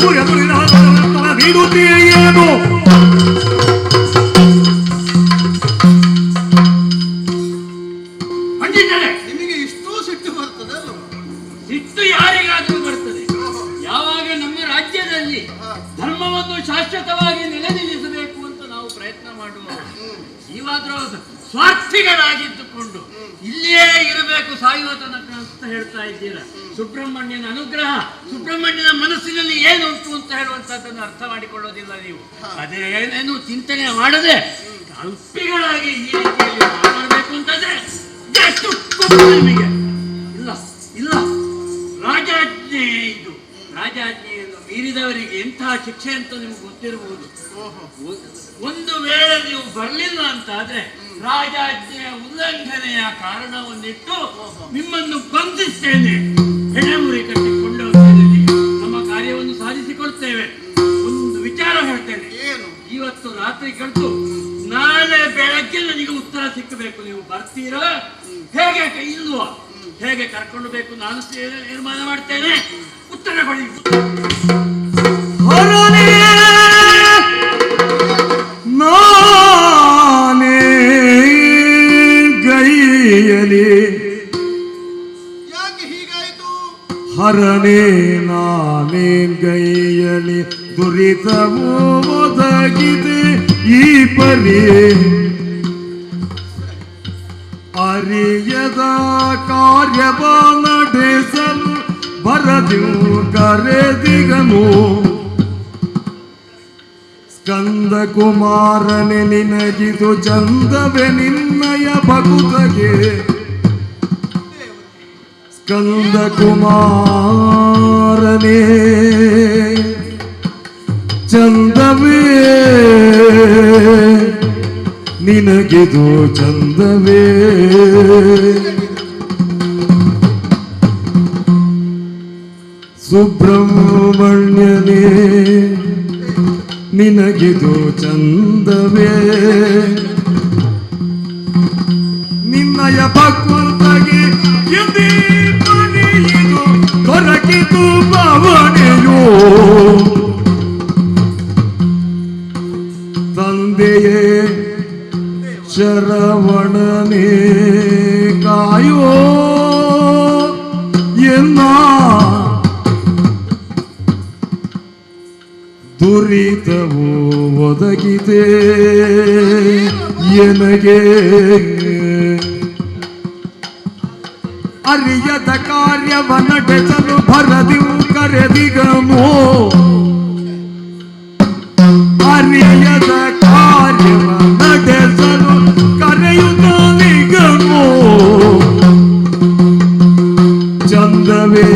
ಸೂರ್ಯ ನೀಡುತ್ತೀಯೇನು ಪಂಡಿತರೆ, ನಿಮಗೆ ಇಷ್ಟೂ ಸಿಟ್ಟು ಬರ್ತದೆ ಅಲ್ವ? ಸಿಟ್ಟು ಯಾರಿಗಾದ್ರೂ ಬರ್ತದೆ. ಯಾವಾಗ ನಮ್ಮ ರಾಜ್ಯದಲ್ಲಿ ಧರ್ಮವನ್ನು ಶಾಶ್ವತವಾಗಿ ನೆಲೆ ನಿಲ್ಲಿಸಬೇಕು ಅಂತ ನಾವು ಪ್ರಯತ್ನ ಮಾಡುವವರು, ನೀವಾದ್ರೂ ಸ್ವಾರ್ಥಿಗಳಾಗಿದ್ದುಕೊಂಡು ಇಲ್ಲಿಯೇ ಇರಬೇಕು ಸಾಯುವ ತನಕ ಅಂತ ಹೇಳ್ತಾ ಇದ್ದೀರಾ. ಸುಬ್ರಹ್ಮಣ್ಯನ ಅನುಗ್ರಹ, ಸುಬ್ರಹ್ಮಣ್ಯನ ಮನಸ್ಸಿನಲ್ಲಿ ಏನುಂಟು ಅಂತ ಹೇಳುವಂತದ್ದನ್ನು ಅರ್ಥ ಮಾಡಿಕೊಳ್ಳೋದಿಲ್ಲ ನೀವು. ಅದೇ ಏನೇನು ಚಿಂತನೆ ಮಾಡದೆ ಕಲ್ಪಿಗಳಾಗಿ ಈ ರೀತಿಯಲ್ಲಿ ಮಾತಾಡಬೇಕು ಅಂತಂದ್ರೆ ಎಷ್ಟು ಕೋಪ ನಿಮಗೆ? ಇಲ್ಲ ಇಲ್ಲ, ರಾಜಾಜ್ಞೆ ಇದು. ರಾಜಾಜ್ಞೆಯನ್ನು ಮೀರಿದವರಿಗೆ ಎಂತಹ ಶಿಕ್ಷೆ ಅಂತ ನಿಮ್ಗೆ ಗೊತ್ತಿರಬಹುದು. ಒಂದು ವೇಳೆ ನೀವು ಬರಲಿಲ್ಲ ಅಂತಾದ್ರೆ ರಾಜಾಜ್ಞೆಯ ಉಲ್ಲಂಘನೆಯ ಕಾರಣವನ್ನಿಟ್ಟು ನಿಮ್ಮನ್ನು ಬಂಧಿಸ್ತೇನೆ, ಹೆಣಮುರಿ ಕಟ್ಟಿಕೊಂಡು ಹೋಗ್ತೇನೆ, ನಮ್ಮ ಕಾರ್ಯವನ್ನು ಸಾಧಿಸಿಕೊಳ್ತೇವೆ. ಒಂದು ವಿಚಾರ ಹೇಳ್ತೇನೆ, ಇವತ್ತು ರಾತ್ರಿ ಕಳೆದು ನಾಳೆ ಬೆಳಗ್ಗೆ ನನಗೆ ಉತ್ತರ ಸಿಕ್ಕಬೇಕು. ನೀವು ಬರ್ತೀರಾ ಹೇಗೆ ಇಲ್ವಾ, ಹೇಗೆ ಕರ್ಕೊಂಡು ಬೇಕು ನಾನು ತೀರ್ಮಾನ ಮಾಡ್ತೇನೆ. ಉತ್ತರ ಕೊಡಿ. ನಾನೇ ಗೈಯಲಿ ಯಾಕೆ ಹೀಗಾಯಿತು? ಹರನೇ ನಾನೇ ಗೈಯಲಿ ದುರಿತವೂ ಒದಗಿದೆ ಈ ಪರಿ ಅರಿಯದ ಕಾರ್ಯವ ನಡೆಸಲು ಬರದು ಕರೆದಿಗನು. ಸ್ಕಂದ ಕುಮಾರನೆ ನಿನಗಿದು ಚಂದವೇ ನಿನ್ನಯ ಭಗುತಗೆ. ಸ್ಕಂದ ಕುಮಾರನೇ ಚಂದವೇ ನಿನಗಿದು ಚಂದವೇ. ಸುಬ್ರಹ್ಮಣ್ಯನೇ ನಿನಗಿದು ಚಂದವೇ. ನಿನ್ನಯ ಭಗವಂತಗೆ ಎದೆ ಮನೆಯಿದು ದೊರಕಿತು ಭಾವನೆಯೋ. ತಂದೆಯೇ ಶರವಣನೇ ಕಾಯೋ ಎನ್ನ ದುರಿತವು ಒದಗಿದೆ ಎನಗೆ. ಅರಿಯದ ಕಾರ್ಯವ ನಡೆಸಲು ಭರದಿವು ಕರೆದಿಗನು. ಅರಿಯದ ಕಾರ್ಯವ ನಡೆಸಲು ಕರೆಯುತ್ತಲಿಗನು. ಚಂದವೇ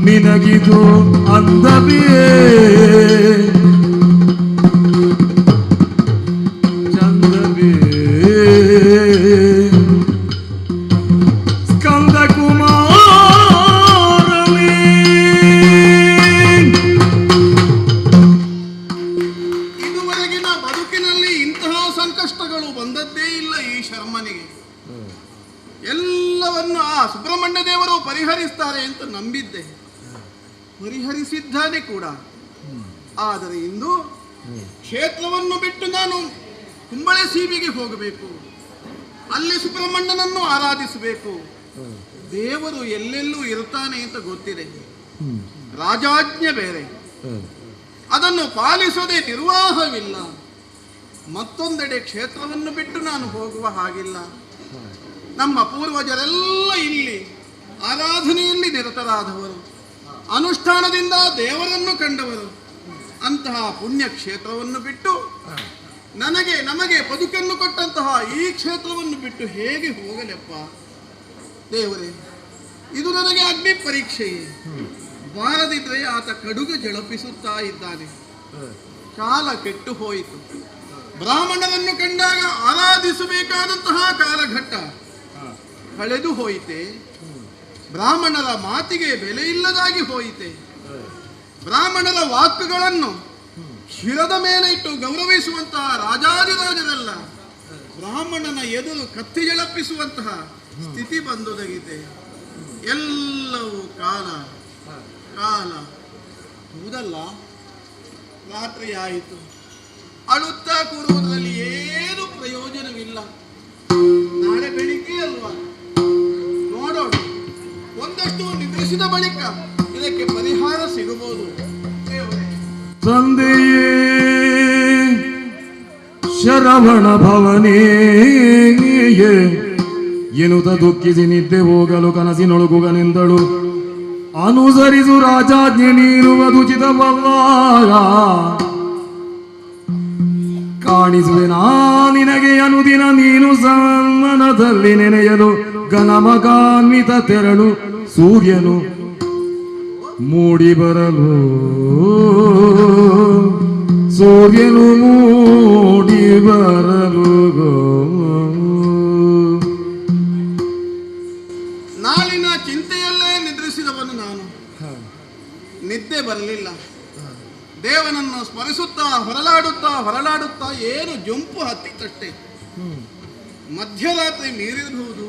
ನಿನಗಿದು ಅಂದವೇ. ಚಂದವೇ ಸ್ಕಂದ ಕುಮಾರನೇ. ಇದುವರೆಗಿನ ಬದುಕಿನಲ್ಲಿ ಇಂತಹ ಸಂಕಷ್ಟಗಳು ಬಂದದ್ದೇ ಇಲ್ಲ ಈ ಶರ್ಮನಿಗೆ. ಎಲ್ಲವನ್ನು ಆ ಸುಬ್ರಹ್ಮಣ್ಯ ದೇವರು ಪರಿಹರಿಸ್ತಾರೆ ಅಂತ ನಂಬಿದ್ದೆ, ಪರಿಹರಿಸಿದ್ದಾನೆ ಕೂಡ. ಆದರೆ ಇಂದು ಕ್ಷೇತ್ರವನ್ನು ಬಿಟ್ಟು ನಾನು ಕುಂಬಳೆ ಸೀಮೆಗೆ ಹೋಗಬೇಕು, ಅಲ್ಲಿ ಸುಬ್ರಹ್ಮಣ್ಯನನ್ನು ಆರಾಧಿಸಬೇಕು. ದೇವರು ಎಲ್ಲೆಲ್ಲೂ ಇರ್ತಾನೆ ಅಂತ ಗೊತ್ತಿದೆ, ರಾಜಾಜ್ಞೆ ಬೇರೆ, ಅದನ್ನು ಪಾಲಿಸದೆ ನಿರ್ವಾಹವಿಲ್ಲ. ಮತ್ತೊಂದೆಡೆ ಕ್ಷೇತ್ರವನ್ನು ಬಿಟ್ಟು ನಾನು ಹೋಗುವ ಹಾಗಿಲ್ಲ. ನಮ್ಮ ಪೂರ್ವಜರೆಲ್ಲ ಇಲ್ಲಿ ಆರಾಧನೆಯಲ್ಲಿ ನಿರತರಾದವರು, ಅನುಷ್ಠಾನದಿಂದ ದೇವರನ್ನು ಕಂಡವರು. ಅಂತಹ ಪುಣ್ಯ ಕ್ಷೇತ್ರವನ್ನು ಬಿಟ್ಟು ನಮಗೆ ಬದುಕನ್ನು ಕೊಟ್ಟಂತಹ ಈ ಕ್ಷೇತ್ರವನ್ನು ಬಿಟ್ಟು ಹೇಗೆ ಹೋಗಲೆಪ್ಪ ದೇವರೇ? ಇದು ನನಗೆ ಅಗ್ನಿ ಪರೀಕ್ಷೆಯೇ. ಬಾರದಿದ್ರೆ ಆತ ಕಡುಗೆ ಜಳಪಿಸುತ್ತಾ ಇದ್ದಾನೆ. ಕಾಲ ಕೆಟ್ಟು ಹೋಯಿತು. ಬ್ರಾಹ್ಮಣರನ್ನು ಕಂಡಾಗ ಆರಾಧಿಸಬೇಕಾದಂತಹ ಕಾಲಘಟ್ಟ ಕಳೆದು ಹೋಯಿತೆ. ಬ್ರಾಹ್ಮಣರ ಮಾತಿಗೆ ಬೆಲೆ ಇಲ್ಲದಾಗಿ ಹೋಯಿತೆ. ಬ್ರಾಹ್ಮಣರ ವಾಕ್ಗಳನ್ನು ಶಿರದ ಮೇಲೆ ಇಟ್ಟು ಗೌರವಿಸುವಂತಹ ರಾಜಾದಿರಾಜರಲ್ಲ, ಬ್ರಾಹ್ಮಣನ ಎದುರು ಕತ್ತಿ ಜಳಪಿಸುವಂತಹ ಸ್ಥಿತಿ ಬಂದೊದಗಿದೆ. ಎಲ್ಲವೂ ಕಾಲ ಕಾಲ ಹೌದಲ್ಲ. ರಾತ್ರಿ ಆಯಿತು, ಅಳುತ್ತಾ ಕೂರುವುದರಲ್ಲಿ ಏನು ಪ್ರಯೋಜನವಿಲ್ಲ. ನಾಳೆ ಬೆಳಿಗ್ಗೆ ಅಲ್ವಾ, ನೋಡೋಣ. ಒಂದಷ್ಟು ನಿದ್ರಿಸಿದ ಬಳಿಕ ಇದಕ್ಕೆ ಪರಿಹಾರ ಸಿಗಬಹುದು. ದೇವರೇ, ತಂದೆಯೇ ಶರವಣ ಭವನೇಯೇ ಎನ್ನುತ್ತ ದುಃಖಿಸಿ ನಿದ್ದೆ ಹೋಗಲು ಕನಸಿನೊಳಗುಗನೆಂದಳು. ಅನುಸರಿಸು ರಾಜಾಜ್ಞೆ ನೀಡುವುದುಚಿತವಲ್ಲ. ಕಾಣಿಸುವೆ ನಾ ನಿನಗೆ ಅನುದಿನ, ನೀನು ಸನ್ಮನದಲ್ಲಿ ನೆನೆಯಲು ಘನಮಗಾನ್ವಿತ ತೆರಳು ಸೂರ್ಯನು ಮೂಡಿ ಬರಲು, ಸೂರ್ಯನು ಮೂಡಿ ಬರಲು. ನಾಳಿನ ಚಿಂತೆಯಲ್ಲೇ ನಿದ್ರಿಸಿದವನು ನಾನು. ನಿದ್ದೆ ಬರಲಿಲ್ಲ. ದೇವನನ್ನು ಸ್ಮರಿಸುತ್ತಾ ಹೊರಲಾಡುತ್ತಾ ಏನು ಜಂಪು ಹತ್ತಿತ್ತಷ್ಟೇ. ಮಧ್ಯರಾತ್ರಿ ಮೀರಿರಬಹುದು.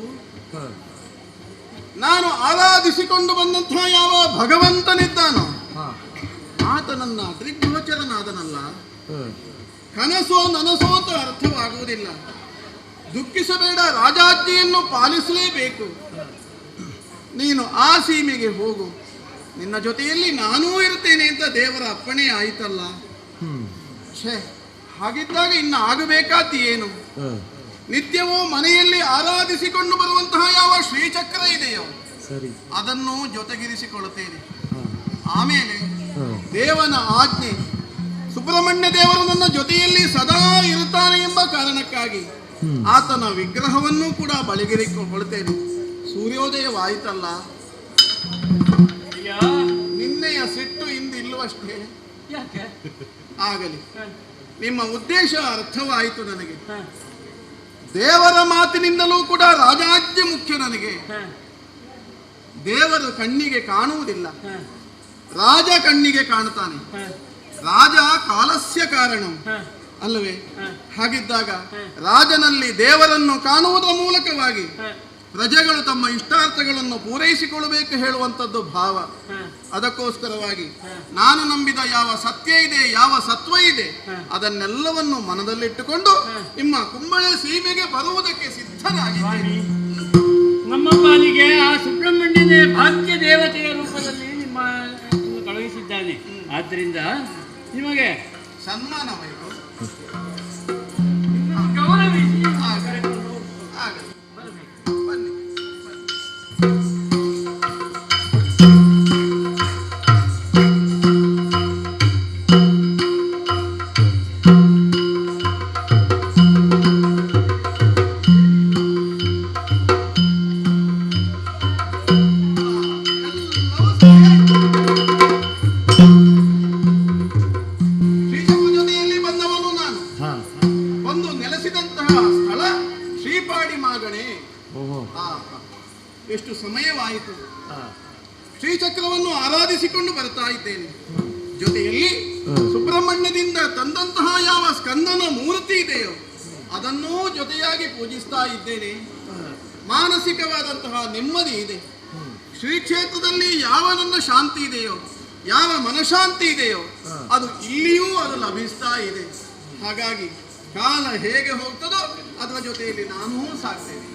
ನಾನು ಆರಾಧಿಸಿಕೊಂಡು ಬಂದಂತಹ ಯಾವ ಭಗವಂತನಿದ್ದಾನೋ ಆತನನ್ನ ದೃಗ್ಗೋಚರನಾದನಲ್ಲ. ಕನಸೋ ನನಸೋ ಅಂತ ಅರ್ಥವಾಗುವುದಿಲ್ಲ. ದುಃಖಿಸಬೇಡ, ರಾಜಾಜ್ಞೆಯನ್ನು ಪಾಲಿಸಲೇಬೇಕು. ನೀನು ಆ ಸೀಮೆಗೆ ಹೋಗು, ನಿನ್ನ ಜೊತೆಯಲ್ಲಿ ನಾನೂ ಇರುತ್ತೇನೆ ಅಂತ ದೇವರ ಅಪ್ಪಣೆ ಆಯ್ತಲ್ಲ. ಛೇ, ಹಾಗಿದ್ದಾಗ ಇನ್ನು ಆಗಬೇಕಾದ್ದು ಏನು? ನಿತ್ಯವೂ ಮನೆಯಲ್ಲಿ ಆರಾಧಿಸಿಕೊಂಡು ಬರುವಂತಹ ಯಾವ ಶ್ರೀಚಕ್ರ ಇದೆಯೋ ಅದನ್ನು ಜೊತೆಗಿರಿಸಿಕೊಳ್ಳುತ್ತೇನೆ. ಆಮೇಲೆ ದೇವನ ಆಜ್ಞೆ, ಸುಬ್ರಹ್ಮಣ್ಯ ದೇವರು ನನ್ನ ಜೊತೆಯಲ್ಲಿ ಸದಾ ಇರುತ್ತಾನೆ ಎಂಬ ಕಾರಣಕ್ಕಾಗಿ ಆತನ ವಿಗ್ರಹವನ್ನು ಕೂಡ ಬಳಿಗಿರಿಸಿಕೊಳ್ಳುತ್ತೇನೆ. ಸೂರ್ಯೋದಯವಾಯಿತಲ್ಲ, ನಿನ್ನೆಯ ಸಿಟ್ಟು ಇಂದಿಲ್ಲವಷ್ಟೇ. ಆಗಲಿ, ನಿಮ್ಮ ಉದ್ದೇಶ ಅರ್ಥವಾಯಿತು ನನಗೆ. ದೇವರ ಮಾತಿನಿಂದಲೂ ಕೂಡ ರಾಜಾಜ್ಞೆ ಮುಖ್ಯ ನನಗೆ. ದೇವರು ಕಣ್ಣಿಗೆ ಕಾಣುವುದಿಲ್ಲ, ರಾಜ ಕಣ್ಣಿಗೆ ಕಾಣುತ್ತಾನೆ. ರಾಜ ಕಾಲಸ್ಯ ಕಾರಣ ಅಲ್ಲವೇ? ಹಾಗಿದ್ದಾಗ ರಾಜನಲ್ಲಿ ದೇವರನ್ನು ಕಾಣುವುದರ ಮೂಲಕವಾಗಿ ಪ್ರಜೆಗಳು ತಮ್ಮ ಇಷ್ಟಾರ್ಥಗಳನ್ನು ಪೂರೈಸಿಕೊಳ್ಳಬೇಕು ಹೇಳುವಂಥದ್ದು ಭಾವ. ಅದಕ್ಕೋಸ್ಕರವಾಗಿ ನಾನು ನಂಬಿದ ಯಾವ ಸತ್ಯ ಇದೆ, ಯಾವ ಸತ್ವ ಇದೆ, ಅದನ್ನೆಲ್ಲವನ್ನು ಮನದಲ್ಲಿಟ್ಟುಕೊಂಡು ನಿಮ್ಮ ಕುಂಬಳೆ ಸೀಮೆಗೆ ಬರುವುದಕ್ಕೆ ಸಿದ್ಧನಾಗಿದ್ದೇನೆ. ನಮ್ಮ ಪಾಲಿಗೆ ಆ ಸುಬ್ರಹ್ಮಣ್ಯನೇ ಭಾಗ್ಯ ದೇವತೆಯ ರೂಪದಲ್ಲಿ ನಿಮ್ಮ ಕಳುಹಿಸಿದ್ದಾನೆ. ಆದ್ದರಿಂದ ನಿಮಗೆ ಸನ್ಮಾನವಾಯಿತು. ಗೌರವಿಸಿ ಬನ್ನಿ. ಜೊತೆಯಲ್ಲಿ ಬಂದವನು ನಾನು. ಒಂದು ನೆಲೆಸಿದಂತಹ ಸ್ಥಳ ಶ್ರೀಪಾಡಿ ಮಾಗಣೆ. ಎಷ್ಟು ಸಮಯವಾಯಿತು. ಶ್ರೀಚಕ್ರವನ್ನು ಆರಾಧಿಸಿಕೊಂಡು ಬರ್ತಾ ಇದ್ದೇನೆ. ಜೊತೆಯಲ್ಲಿ ಸುಬ್ರಹ್ಮಣ್ಯದಿಂದ ತಂದಂತಹ ಯಾವ ಸ್ಕಂದನ ಮೂರ್ತಿ ಇದೆಯೋ ಅದನ್ನೂ ಜೊತೆಯಾಗಿ ಪೂಜಿಸ್ತಾ ಇದ್ದೇನೆ. ಮಾನಸಿಕವಾದಂತಹ ನೆಮ್ಮದಿ ಇದೆ. ಶ್ರೀ ಕ್ಷೇತ್ರದಲ್ಲಿ ಯಾವ ನನ್ನ ಶಾಂತಿ ಇದೆಯೋ, ಯಾವ ಮನಶಾಂತಿ ಇದೆಯೋ ಅದು ಇಲ್ಲಿಯೂ ಅದು ಲಭಿಸ್ತಾ ಇದೆ. ಹಾಗಾಗಿ ಕಾಲ ಹೇಗೆ ಹೋಗ್ತದೋ ಅದರ ಜೊತೆಯಲ್ಲಿ ನಾನೂ ಸಾಕ್ತೇನೆ.